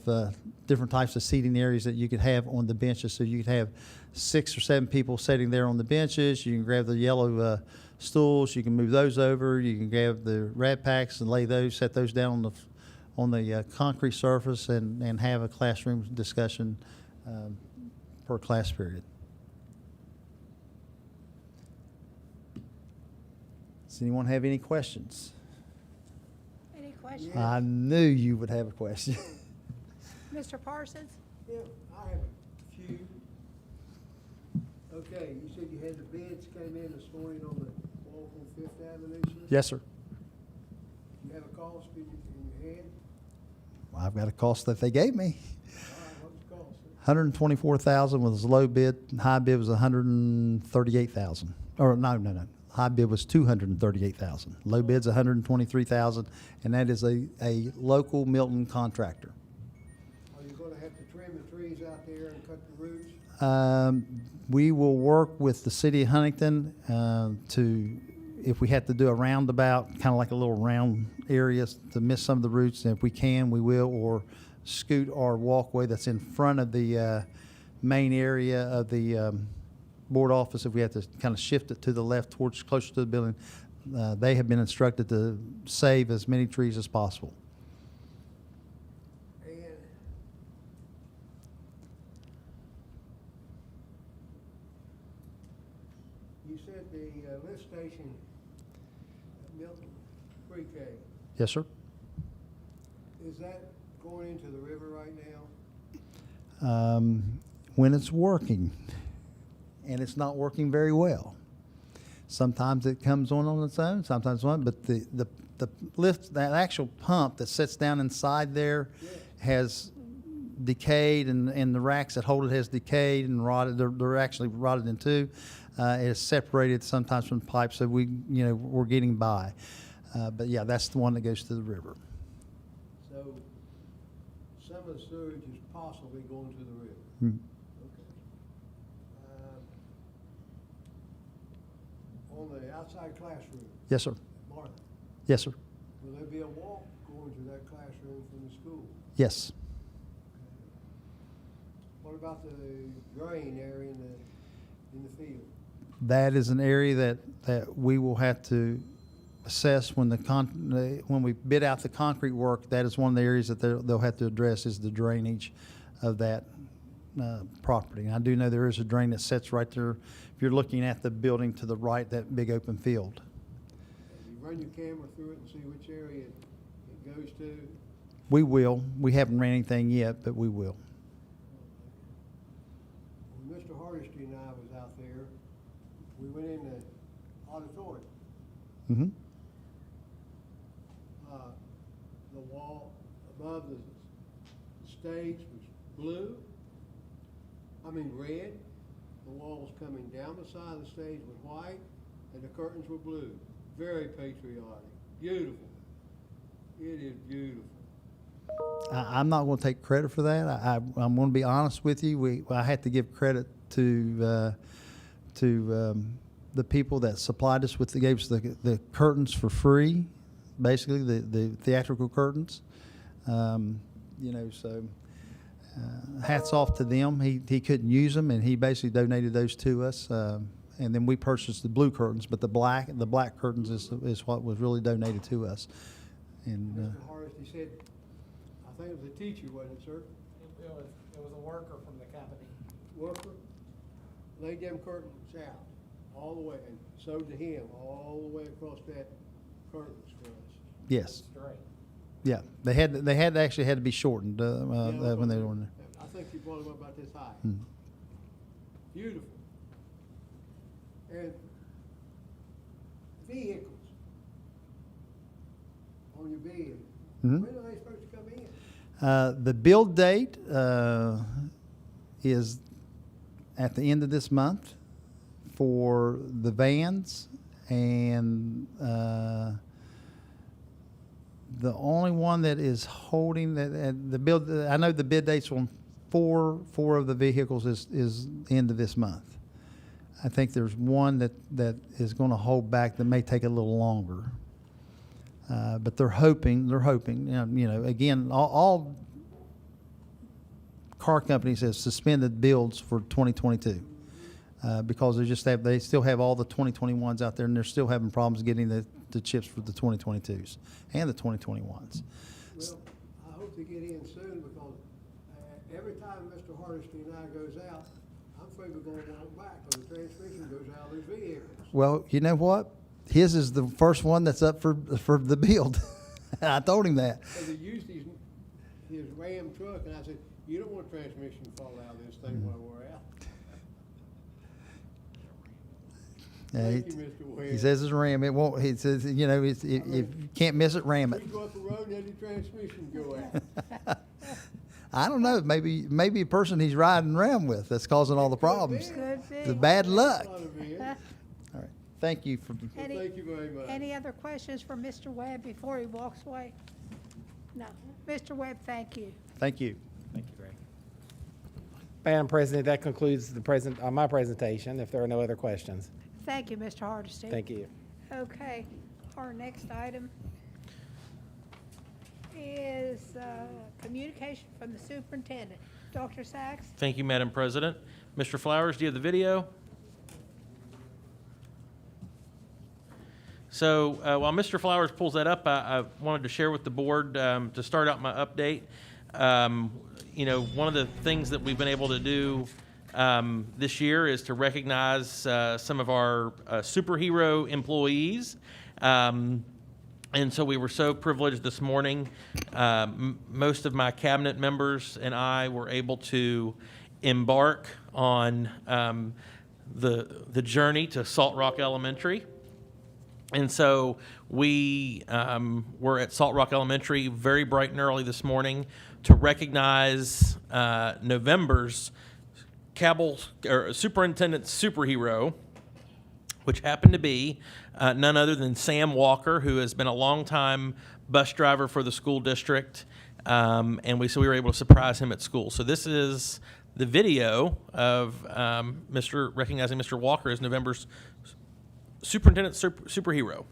different types of seating areas that you could have on the benches. So you could have 6 or 7 people sitting there on the benches. You can grab the yellow stools. You can move those over. You can grab the rad packs and set those down on the concrete surface and have a classroom discussion per class period. Does anyone have any questions? Any questions? I knew you would have a question. Mr. Parsons? Yeah, I have a few. Okay, you said you had the bids came in this morning on the wall on Fifth Avenue, sir? Yes, sir. You have a cost in your head? Well, I've got a cost that they gave me. All right, what was the cost, sir? $124,000 was the low bid. High bid was $138,000. Or no. High bid was $238,000. Low bid's $123,000, and that is a local Milton contractor. Are you gonna have to trim the trees out there and cut the roots? We will work with the city of Huntington if we have to do a roundabout, kind of like a little round area to miss some of the roots, and if we can, we will, or scoot our walkway that's in front of the main area of the board office. If we have to kind of shift it to the left towards closer to the building, they have been instructed to save as many trees as possible. And you said the lift station at Milton Pre-K, Yes, sir. is that going into the river right now? When it's working, and it's not working very well. Sometimes it comes on its own, sometimes not, but the lift, that actual pump that sits down inside there has decayed, and the racks that hold it has decayed and rotted. They're actually rotted in two. It is separated sometimes from the pipe, so we're getting by. But yeah, that's the one that goes to the river. So some of the sewage is possibly going to the river? Hmm. On the outside classroom, Yes, sir. Martha, Yes, sir. will there be a walk going to that classroom from the school? Yes. What about the drain area in the field? That is an area that we will have to assess when when we bid out the concrete work. That is one of the areas that they'll have to address, is the drainage of that property. And I do know there is a drain that sits right there. If you're looking at the building to the right, that big open field. You run your camera through it and see which area it goes to? We will. We haven't ran anything yet, but we will. When Mr. Hardesty and I was out there, we went in the auditorium. Mm-hmm. The wall above the stage was blue. Red. The wall was coming down the side of the stage with white, and the curtains were blue. Very patriotic. Beautiful. It is beautiful. I'm not going to take credit for that. I'm going to be honest with you. I had to give credit to the people that supplied us with, gave us the curtains for free, basically the theatrical curtains. So hats off to them. He couldn't use them, and he basically donated those to us. And then we purchased the blue curtains, but the black curtains is what was really donated to us. And Mr. Hardesty said, I think it was a teacher, wasn't it, sir? It was a worker from the company. Worker, laid them curtains out all the way, and so to him, all the way across that curtains for us. yes, Straight. yeah, they had actually had to be shortened when they were in there. I think you brought them up about this high. Mm. Beautiful. And vehicles. your bid. Mhm. When are they supposed to come in? The build date is at the end of this month for the vans, and the only one that is holding the build. I know the bid dates on four of the vehicles is end of this month. I think there's one that is going to hold back that may take a little longer. But they're hoping, again, all car companies have suspended builds for 2022 because they still have all the 2021s out there, and they're still having problems getting the chips for the 2022s and the 2021s. Well, I hope they get in soon because every time Mr. Hardesty and I goes out, I'm afraid we're going to walk back because the transmission goes out of those vehicles. Well, you know what? His is the first one that's up for the build. I told him that. So they used his Ram truck, and I said, you don't want transmission to fall out of this thing while we're out. Thank you, Mr. Webb. He says it's Ram. It won't. He says, if you can't miss it, ram it. We go up the road and let the transmission go out. I don't know. Maybe a person he's riding around with that's causing all the problems. Could be. The bad luck. Lot of it. All right. Thank you for. Any- Thank you very much. Any other questions for Mr. Webb before he walks away? No. Mr. Webb, thank you. Thank you. Thank you, Greg. Madam President, that concludes my presentation, if there are no other questions. Thank you, Mr. Hardesty. Thank you. Okay, our next item is communication from the superintendent. Dr. Sachs? Thank you, Madam President. Mr. Flowers, do you have the video? So while Mr. Flowers pulls that up, I wanted to share with the board to start out my update. One of the things that we've been able to do this year is to recognize some of our superhero employees. And so we were so privileged this morning. Most of my cabinet members and I were able to embark on the journey to Salt Rock Elementary. And so we were at Salt Rock Elementary very bright and early this morning to recognize November's Cabell or Superintendent Superhero, which happened to be none other than Sam Walker, who has been a longtime bus driver for the school district, and so we were able to surprise him at school. So this is the video of recognizing Mr. Walker as November's Superintendent Superhero.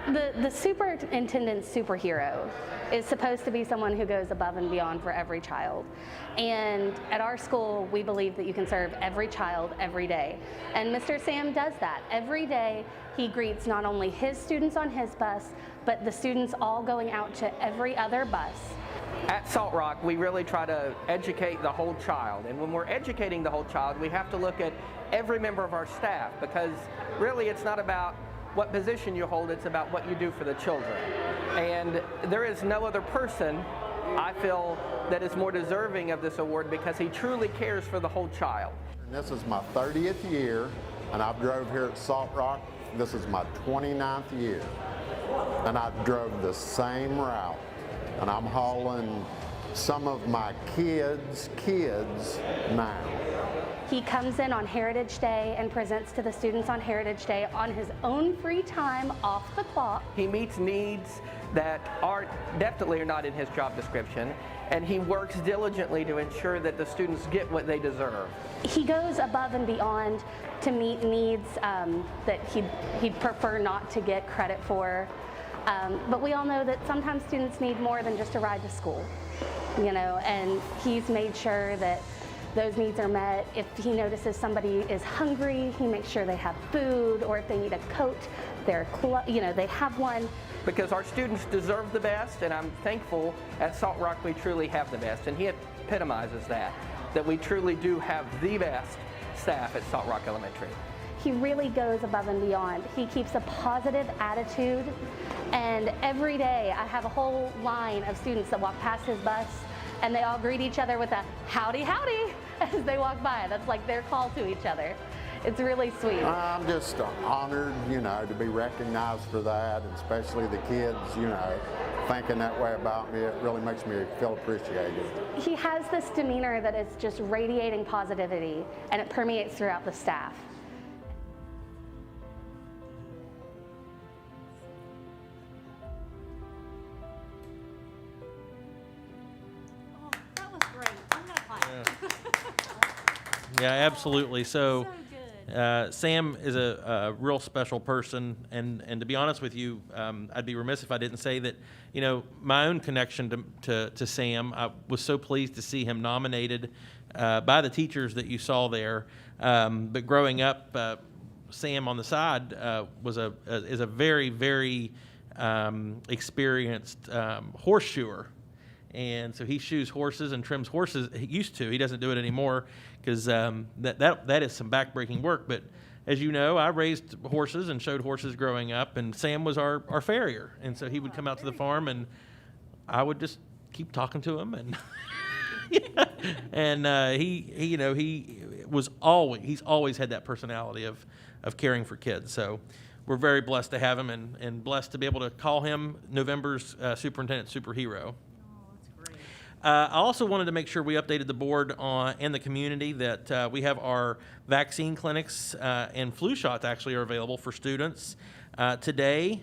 The superintendent superhero is supposed to be someone who goes above and beyond for every child. And at our school, we believe that you can serve every child every day. And Mr. Sam does that. Every day, he greets not only his students on his bus, but the students all going out to every other bus. At Salt Rock, we really try to educate the whole child. And when we're educating the whole child, we have to look at every member of our staff, because really it's not about what position you hold, it's about what you do for the children. And there is no other person, I feel, that is more deserving of this award, because he truly cares for the whole child. And this is my 30th year, and I've drove here at Salt Rock. This is my 29th year, and I drove the same route, and I'm hauling some of my kids' now. He comes in on Heritage Day and presents to the students on Heritage Day on his own free time off the clock. He meets needs that definitely are not in his job description, and he works diligently to ensure that the students get what they deserve. He goes above and beyond to meet needs that he'd prefer not to get credit for. But we all know that sometimes students need more than just a ride to school, and he's made sure that those needs are met. If he notices somebody is hungry, he makes sure they have food, or if they need a coat, they have one. Because our students deserve the best, and I'm thankful at Salt Rock we truly have the best, and he epitomizes that we truly do have the best staff at Salt Rock Elementary. He really goes above and beyond. He keeps a positive attitude, and every day I have a whole line of students that walk past his bus, and they all greet each other with a howdy, howdy as they walk by. That's like their call to each other. It's really sweet. I'm just honored, to be recognized for that, and especially the kids, thinking that way about me. It really makes me feel appreciated. He has this demeanor that is just radiating positivity, and it permeates throughout the staff. Oh, that was great. I'm gonna clap. Yeah, absolutely. So, So good. Sam is a real special person, and to be honest with you, I'd be remiss if I didn't say that, my own connection to Sam, I was so pleased to see him nominated by the teachers that you saw there. But growing up, Sam on the side is a very, very experienced horseshoer. And so he shoes horses and trims horses. He used to. He doesn't do it anymore because that is some backbreaking work. But as you know, I raised horses and showed horses growing up, and Sam was our farrier. And so he would come out to the farm, and I would just keep talking to him, and he's always had that personality of caring for kids. So we're very blessed to have him, and blessed to be able to call him November's superintendent superhero. I also wanted to make sure we updated the board and the community that we have our vaccine clinics and flu shots actually are available for students. Today,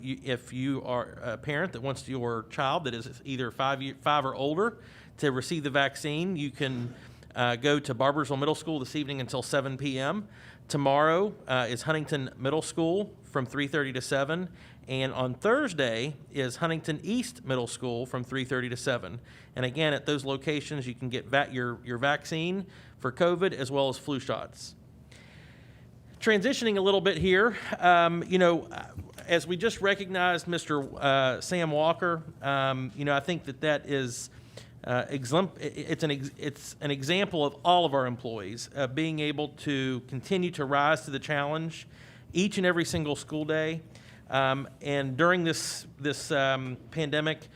if you are a parent that wants your child that is either 5 or older to receive the vaccine, you can go to Barbersville Middle School this evening until 7 p.m. Tomorrow is Huntington Middle School from 3:30 to 7. And on Thursday is Huntington East Middle School from 3:30 to 7. And again, at those locations, you can get your vaccine for COVID as well as flu shots. Transitioning a little bit here, as we just recognized Mr. Sam Walker, I think that is it's an example of all of our employees being able to continue to rise to the challenge each and every single school day. And during this pandemic,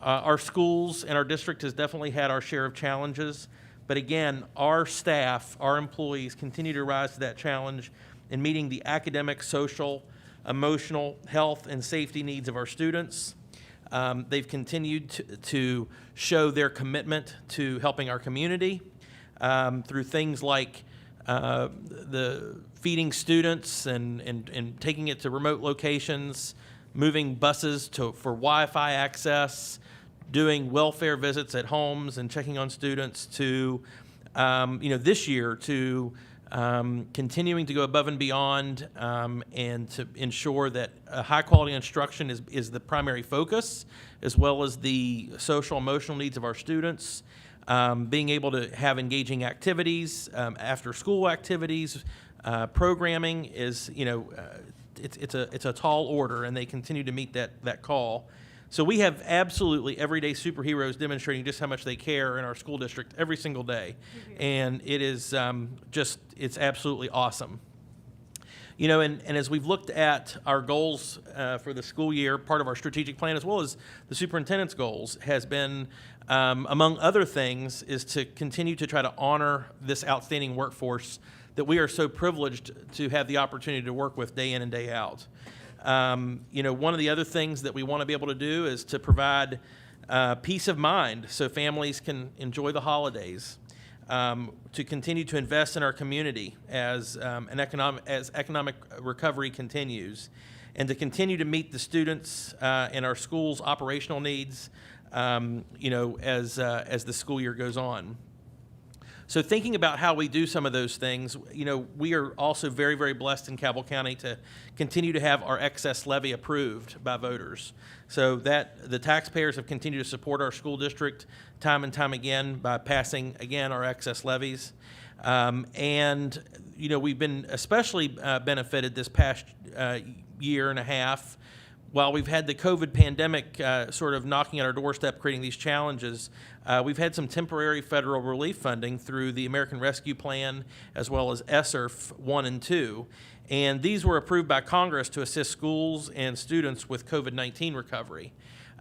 our schools and our district has definitely had our share of challenges. But again, our staff, our employees continue to rise to that challenge in meeting the academic, social, emotional, health, and safety needs of our students. They've continued to show their commitment to helping our community through things like the feeding students and taking it to remote locations, moving buses for Wi-Fi access, doing welfare visits at homes and checking on students to, this year to continuing to go above and beyond and to ensure that high-quality instruction is the primary focus, as well as the social emotional needs of our students. Being able to have engaging activities, after-school activities, programming is, it's a tall order, and they continue to meet that call. So we have absolutely everyday superheroes demonstrating just how much they care in our school district every single day, and it is it's absolutely awesome. And as we've looked at our goals for the school year, part of our strategic plan, as well as the superintendent's goals, has been, among other things, is to continue to try to honor this outstanding workforce that we are so privileged to have the opportunity to work with day in and day out. One of the other things that we want to be able to do is to provide peace of mind so families can enjoy the holidays. To continue to invest in our community as economic recovery continues, and to continue to meet the students and our schools' operational needs, as the school year goes on. So thinking about how we do some of those things, we are also very, very blessed in Cabell County to continue to have our excess levy approved by voters. So that the taxpayers have continued to support our school district time and time again by passing, again, our excess levies. And we've been especially benefited this past year and a half. While we've had the COVID pandemic sort of knocking at our doorstep, creating these challenges, we've had some temporary federal relief funding through the American Rescue Plan, as well as ESSER 1 and 2. And these were approved by Congress to assist schools and students with COVID-19 recovery.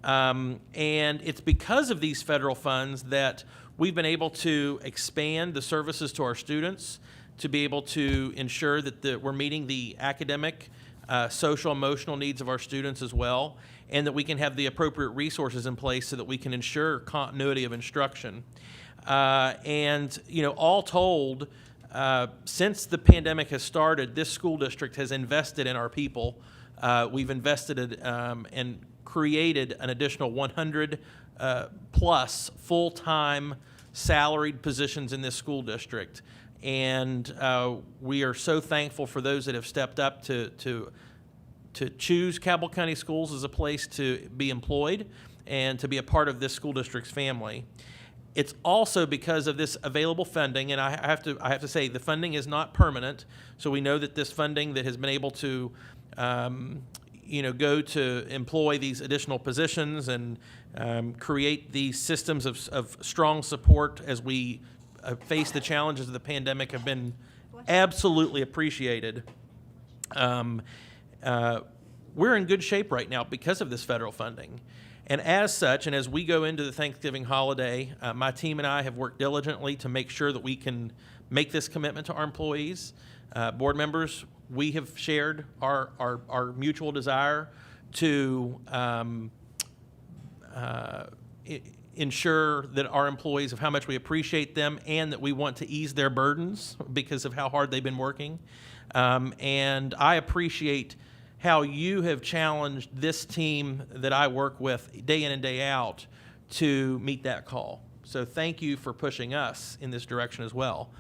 And it's because of these federal funds that we've been able to expand the services to our students, to be able to ensure that we're meeting the academic, social, emotional needs of our students as well, and that we can have the appropriate resources in place so that we can ensure continuity of instruction. And, all told, since the pandemic has started, this school district has invested in our people. We've invested and created an additional 100 plus full-time salaried positions in this school district. And we are so thankful for those that have stepped up to choose Cabell County Schools as a place to be employed and to be a part of this school district's family. It's also because of this available funding, and I have to say the funding is not permanent. So we know that this funding that has been able to go to employ these additional positions and create these systems of strong support as we face the challenges of the pandemic have been absolutely appreciated. We're in good shape right now because of this federal funding. And as such, and as we go into the Thanksgiving holiday, my team and I have worked diligently to make sure that we can make this commitment to our employees. Board members, we have shared our mutual desire to ensure that our employees of how much we appreciate them and that we want to ease their burdens because of how hard they've been working. And I appreciate how you have challenged this team that I work with day in and day out to meet that call. So thank you for pushing us in this direction as well.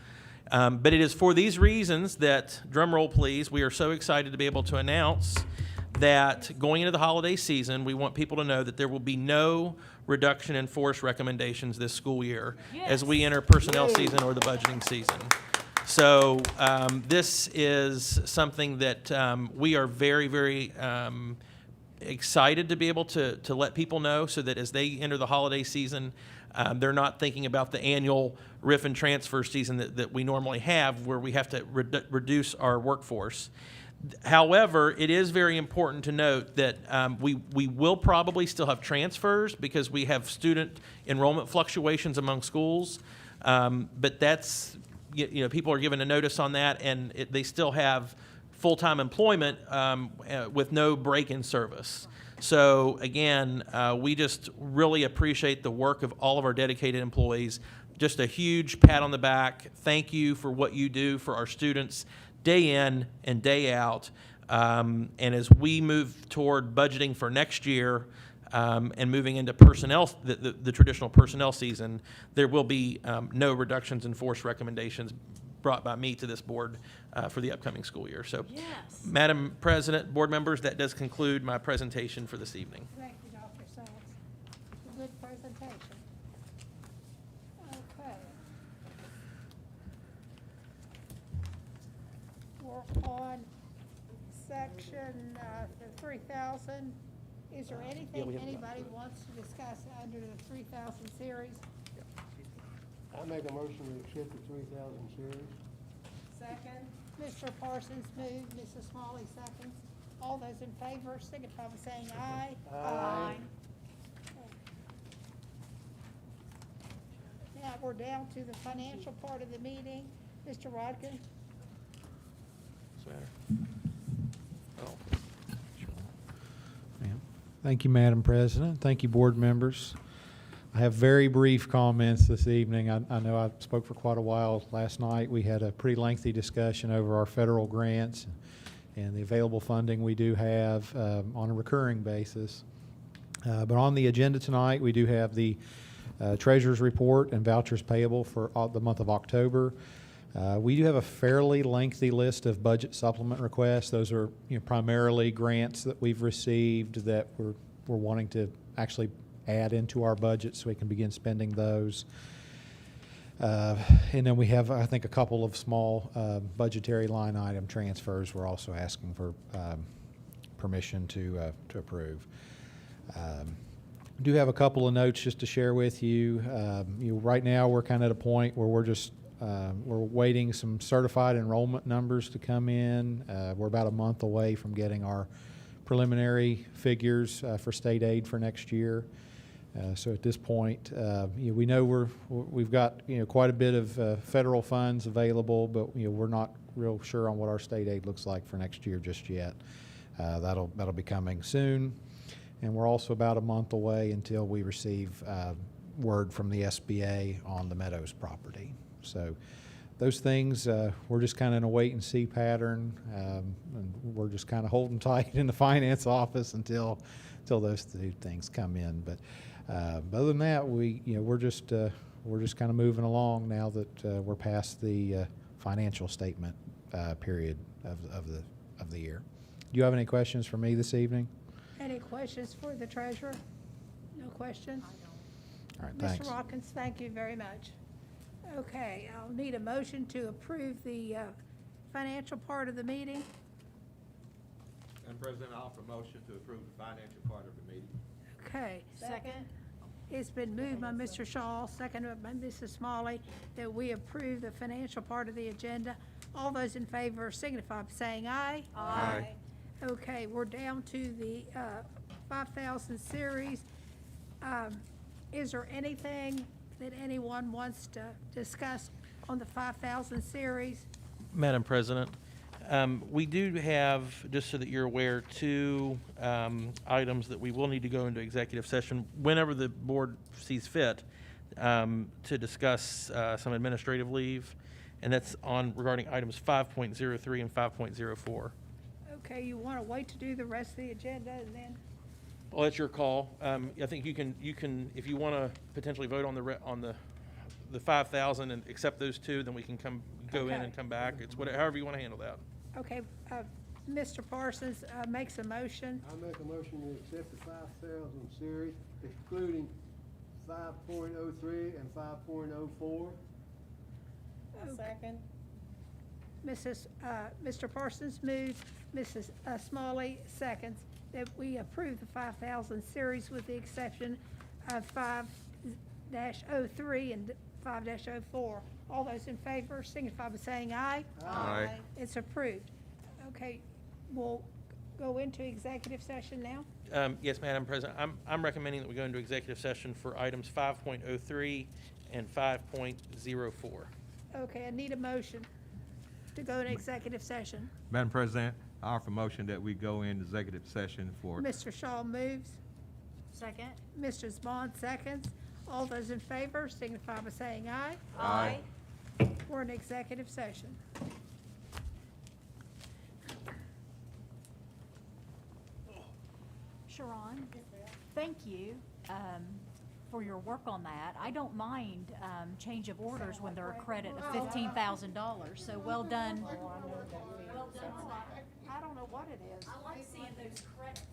But it is for these reasons that, drum roll please, we are so excited to be able to announce that going into the holiday season, we want people to know that there will be no reduction in force recommendations this school year as we enter personnel season or the budgeting season. So this is something that we are very, very excited to be able to let people know so that as they enter the holiday season, they're not thinking about the annual RIF and transfer season that we normally have where we have to reduce our workforce. However, it is very important to note that we will probably still have transfers because we have student enrollment fluctuations among schools, but that's, people are given a notice on that, and they still have full-time employment with no break in service. So again, we just really appreciate the work of all of our dedicated employees. Just a huge pat on the back. Thank you for what you do for our students day in and day out. And as we move toward budgeting for next year and moving into personnel, the traditional personnel season, there will be no reductions in force recommendations brought by me to this board for the upcoming school year. So, Yes. Madam President, board members, that does conclude my presentation for this evening. Thank you, Dr. Sachs. Good presentation. Okay. We're on section 3000. Is there anything anybody wants to discuss under the 3000 series? I make a motion to accept the 3000 series. Second. Mr. Parsons moved, Mrs. Smalley seconds. All those in favor signify by saying aye. Aye. Now we're down to the financial part of the meeting. Mr. Rodkin? Thank you, Madam President. Thank you, board members. I have very brief comments this evening. I know I spoke for quite a while last night. We had a pretty lengthy discussion over our federal grants and the available funding we do have on a recurring basis. But on the agenda tonight, we do have the treasurer's report and vouchers payable for the month of October. We do have a fairly lengthy list of budget supplement requests. Those are primarily grants that we've received that we're wanting to actually add into our budget so we can begin spending those. And then we have, I think, a couple of small budgetary line item transfers we're also asking for permission to approve. Do have a couple of notes just to share with you. Right now we're kind of at a point where we're just we're waiting some certified enrollment numbers to come in. We're about a month away from getting our preliminary figures for state aid for next year. So at this point, we know we've got quite a bit of federal funds available, but we're not real sure on what our state aid looks like for next year just yet. That'll be coming soon, and we're also about a month away until we receive word from the SBA on the Meadows property. So those things, we're just kind of in a wait and see pattern, and we're just kind of holding tight in the finance office until those two things come in. But other than that, we're just kind of moving along now that we're past the financial statement period of the year. Do you have any questions for me this evening? Any questions for the treasurer? No questions? All right, thanks. Mr. Watkins, thank you very much. Okay, I'll need a motion to approve the financial part of the meeting. Madam President, I offer a motion to approve the financial part of the meeting. Okay. Second. It's been moved by Mr. Shaw, seconded by Mrs. Smalley, that we approve the financial part of the agenda. All those in favor signify by saying aye. Aye. Okay, we're down to the 5,000 series. Is there anything that anyone wants to discuss on the 5,000 series? Madam President, we do have, just so that you're aware, two items that we will need to go into executive session whenever the board sees fit to discuss some administrative leave, and that's regarding items 5.03 and 5.04. Okay, you want to wait to do the rest of the agenda and then? Well, that's your call. I think you can, if you want to potentially vote on the 5,000 and accept those two, then we can go in and come back. It's whatever, however you want to handle that. Okay, Mr. Parsons makes a motion. I make a motion to accept the 5,000 series, excluding 5.03 and 5.04. Second. Mr. Parsons moves, Mrs. Smalley seconds, that we approve the 5,000 series with the exception of 5-03 and 5-04. All those in favor signify by saying aye. Aye. It's approved. Okay, we'll go into executive session now. Yes, Madam President, I'm recommending that we go into executive session for items 5.03 and 5.04. Okay, I need a motion to go into executive session. Madam President, I offer a motion that we go into executive session for. Mr. Shaw moves, Second. Mr. Bond seconds. All those in favor signify by saying aye. Aye. We're in executive session. Sharon, thank you for your work on that. I don't mind change of orders when they're a credit of $15,000, so well done. Well done. I don't know what it is. I like seeing those credits.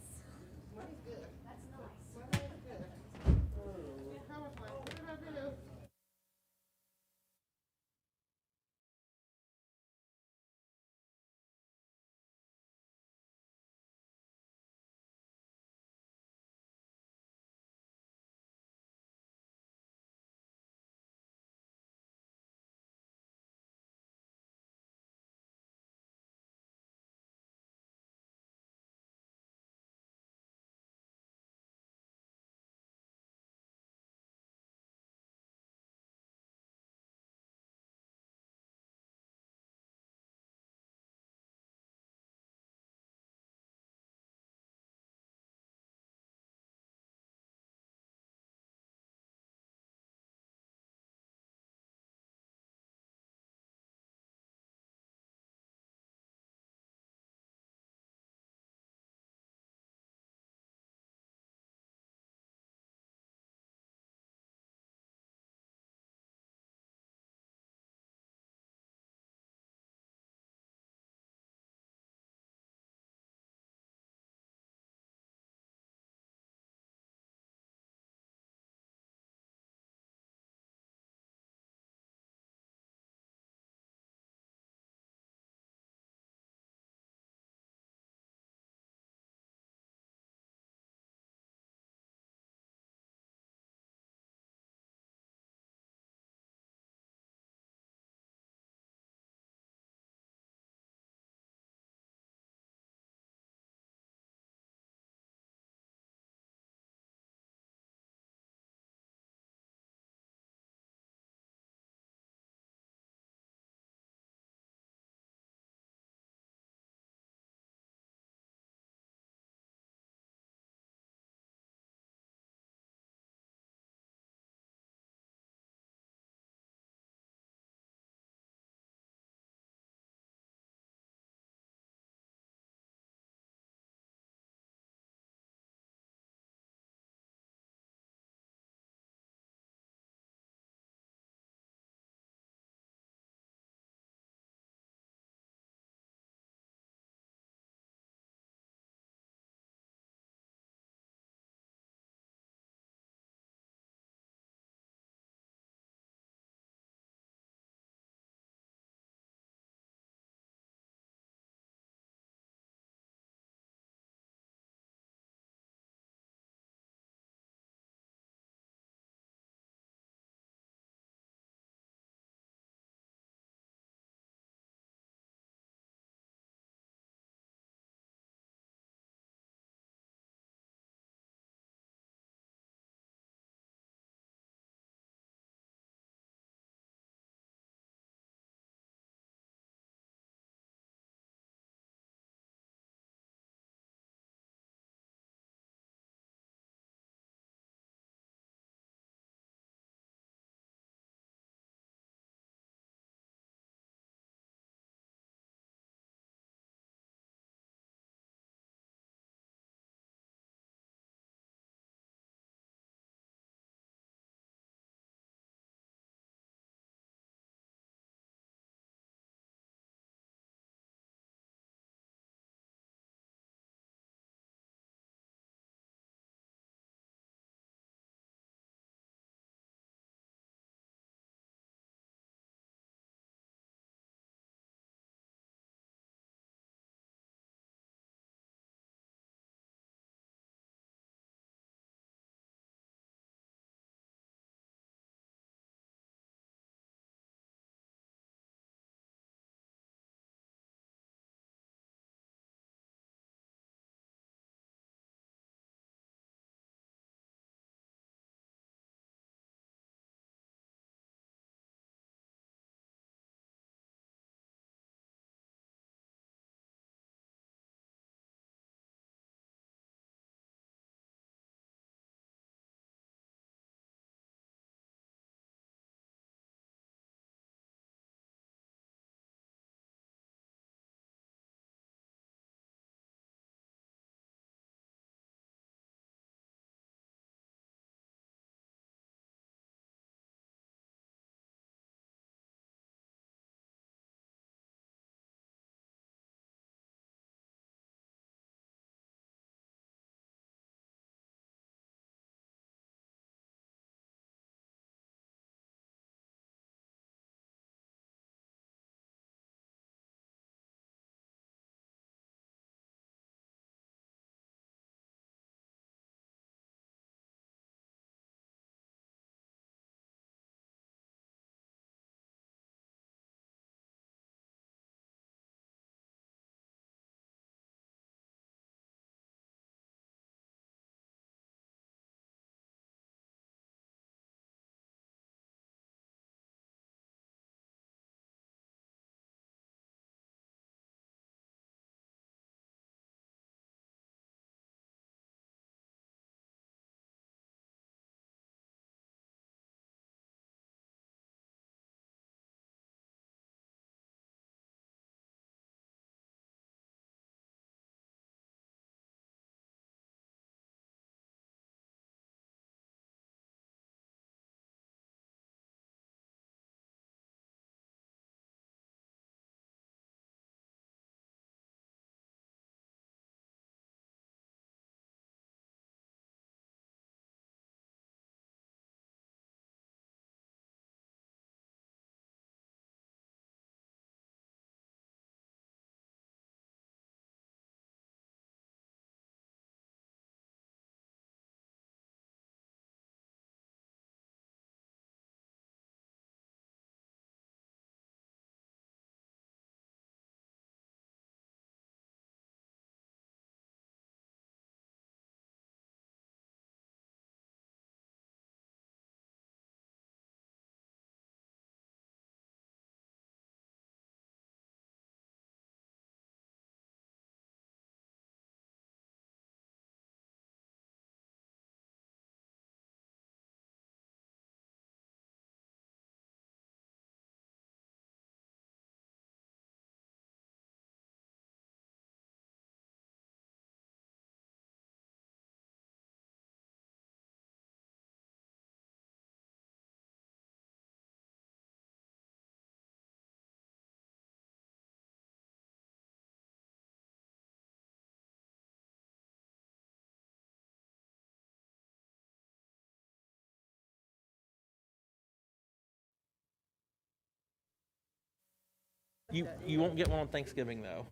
You won't get one on Thanksgiving, though.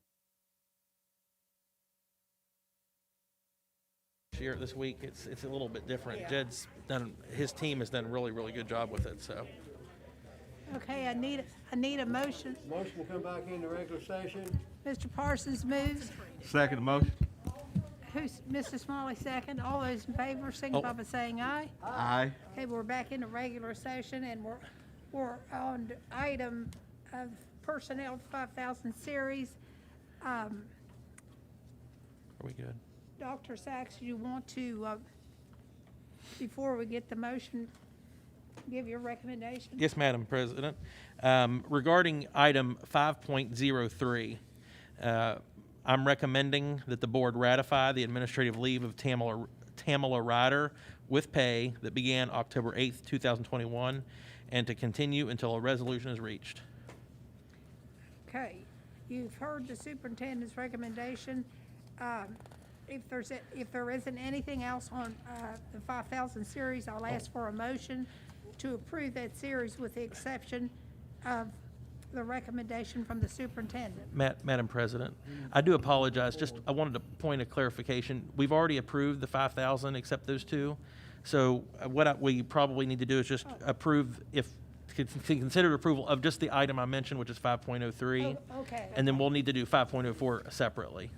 This week, it's a little bit different. Jed's his team has done a really, really good job with it, so. Okay, I need a motion. Motion to come back into regular session. Mr. Parsons moves. Second motion. Who's, Mr. Smalley second? All those in favor, signify by saying aye. Aye. Okay, we're back into regular session, and we're on item of personnel 5,000 series. Are we good? Dr. Sachs, you want to, before we get the motion, give your recommendation? Yes, Madam President. Regarding item 5.03, I'm recommending that the board ratify the administrative leave of Tamala Ryder with pay that began October 8th, 2021, and to continue until a resolution is reached. Okay, you've heard the superintendent's recommendation. If there isn't anything else on the 5,000 series, I'll ask for a motion to approve that series with the exception of the recommendation from the superintendent. Madam President, I do apologize. I wanted to point a clarification. We've already approved the 5,000 except those two. So we probably need to do is just approve, consider approval of just the item I mentioned, which is 5.03. Oh, okay. And then we'll need to do 5.04 separately.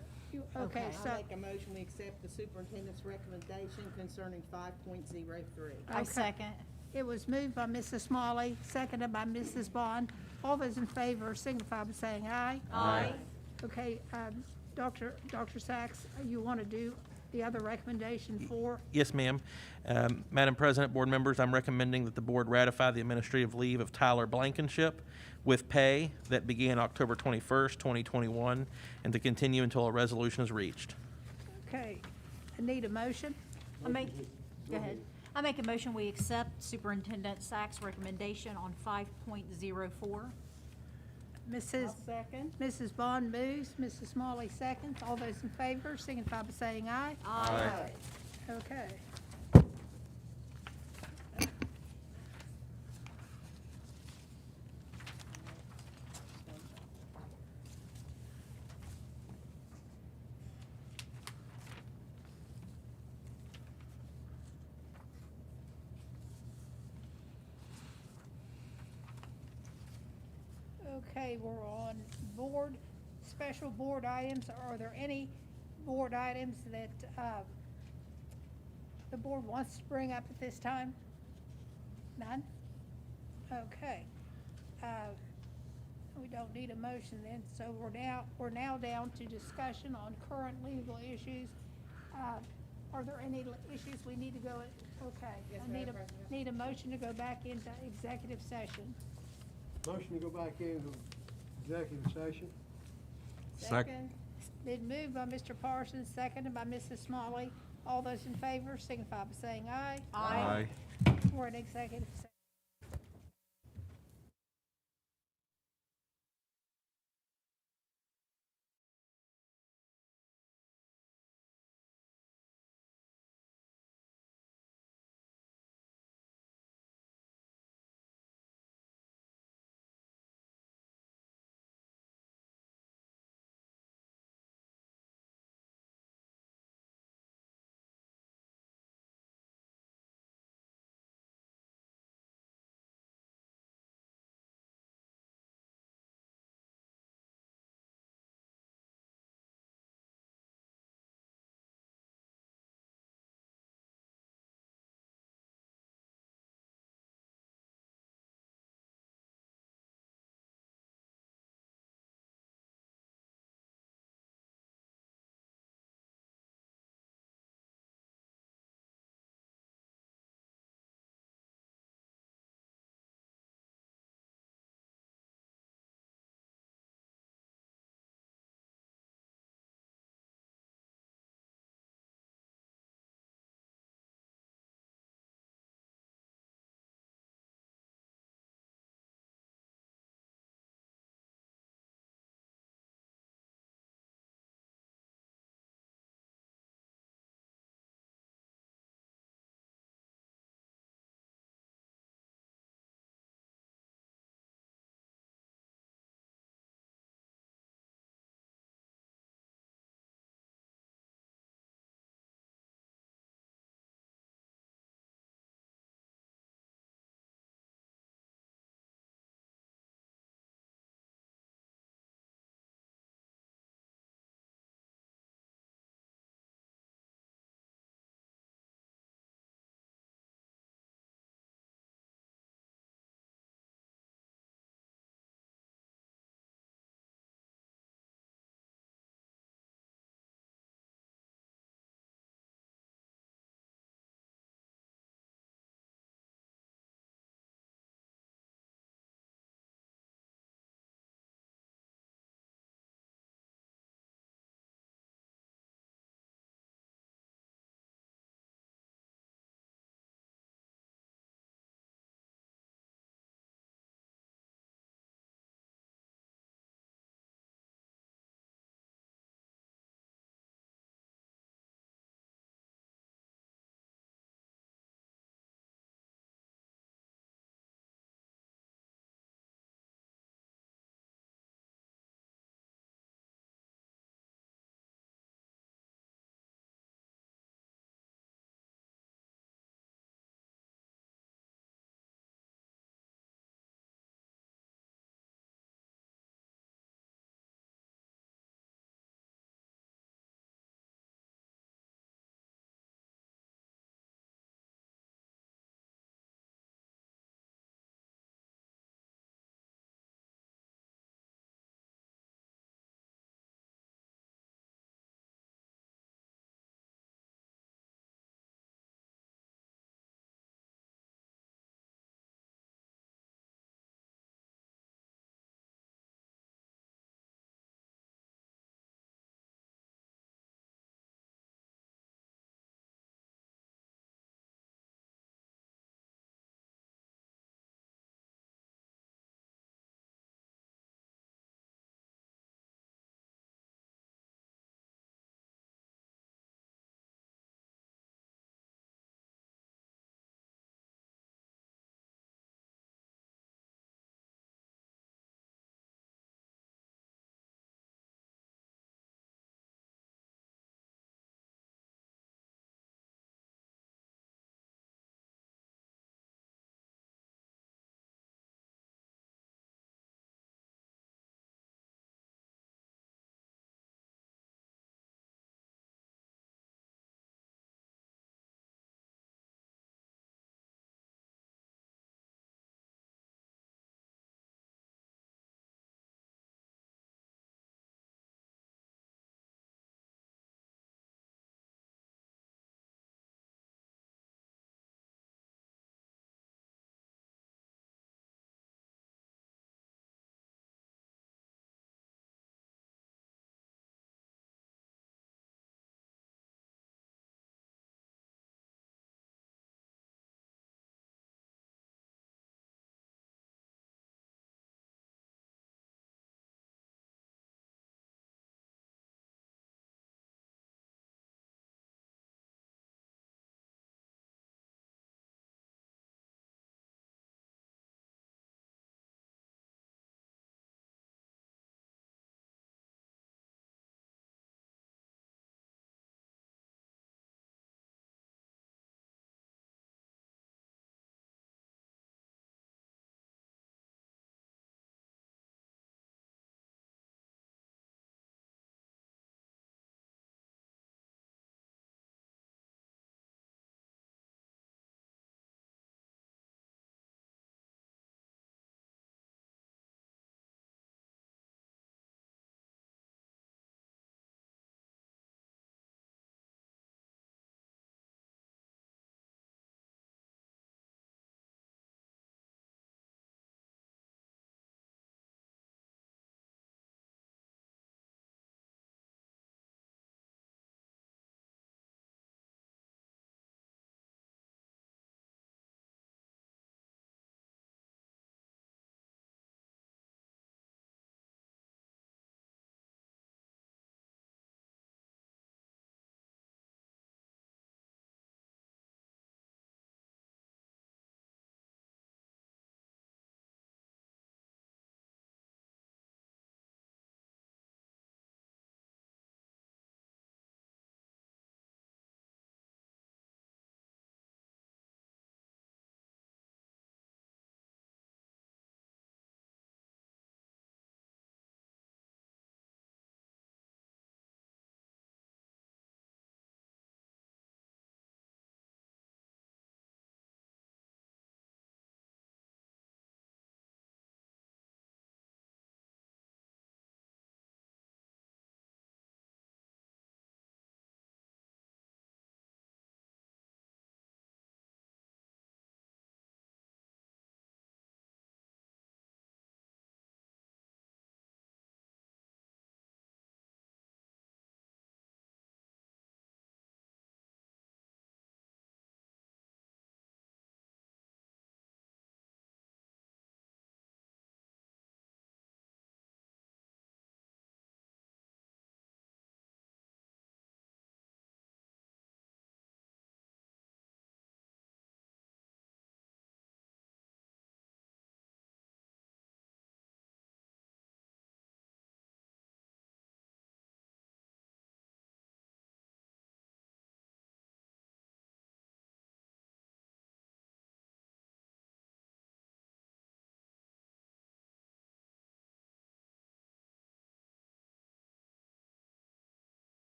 Okay, so, I make a motion, we accept the superintendent's recommendation concerning 5.03. I second. it was moved by Mrs. Smalley, seconded by Mrs. Bond. All those in favor signify by saying aye. Aye. Okay, Dr. Sachs, you want to do the other recommendation for? Yes, ma'am. Madam President, board members, I'm recommending that the board ratify the administrative leave of Tyler Blankenship with pay that began October 21st, 2021, and to continue until a resolution is reached. Okay, I need a motion. Go ahead. I make a motion, we accept Superintendent Sachs' recommendation on 5.04. Mrs. Bond moves, Mrs. Smalley seconds. All those in favor signify by saying aye. Aye. Okay. Okay, we're on special board items. Are there any board items that the board wants to bring up at this time? None? Okay. We don't need a motion then, so we're now down to discussion on current legal issues. Are there any issues we need to go, okay. Yes, I Madam President. need a motion to go back into executive session. Motion to go back into executive session. Second. Been moved by Mr. Parsons, seconded by Mrs. Smalley. All those in favor signify by saying aye. Aye. We're in executive session.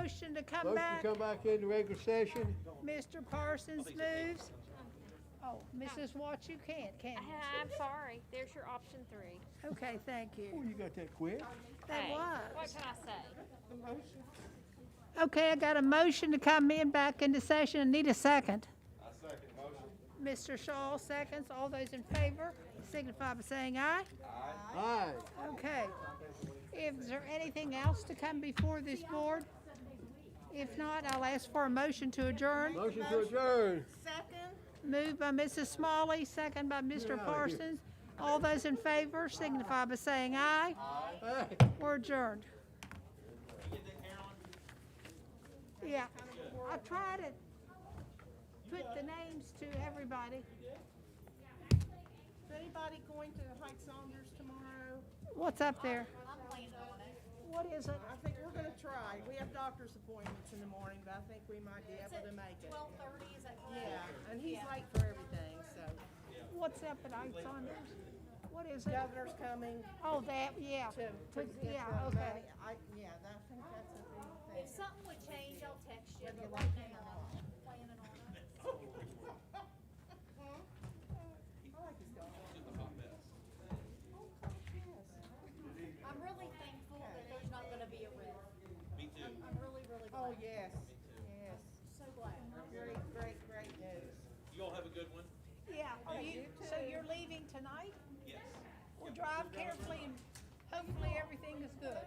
motion to come Motion back. to come back into regular session. Mr. Parsons moves. Oh, Mrs. Watts, you can't you? I'm sorry. There's your option 3. Okay, thank Oh, you. you got that quick? That Hey, was. what can I say? Okay, I got a motion to come in back into session. I need a second. I second motion. Mr. Shaw seconds. All those in favor signify by saying aye. Aye. Okay. Is there anything else to come before this board? If not, I'll ask for a motion to adjourn. Motion to adjourn. Second? Moved by Mrs. Smalley, second by Mr. Parsons. All those in favor signify by saying aye. Aye. We're adjourned. Yeah, I try to put the names to everybody. Is anybody going to Height Saunders tomorrow? What's up there? I'm planning on it. What is it? I think we're gonna try. We have doctor's appointments in the morning, but I think we might be able to make it. 12:30, is that correct? Yeah, and he's late for everything, so. What's up at Height Saunders? What is it? Governor's coming Oh, that, yeah. to present Yeah, the okay. money. I think that's a big thing. If something would change, I'll text you, Whether but you right like it or now, not. I'm planning on it. I like his dog. I'm really thankful that there's not gonna be a riff. Me too. I'm really, really Oh, glad. yes, yes. So glad. Great, great, great news. You all have a good one? Yeah, are you so too. you're leaving tonight? Yes. Well, drive carefully and hopefully everything is good.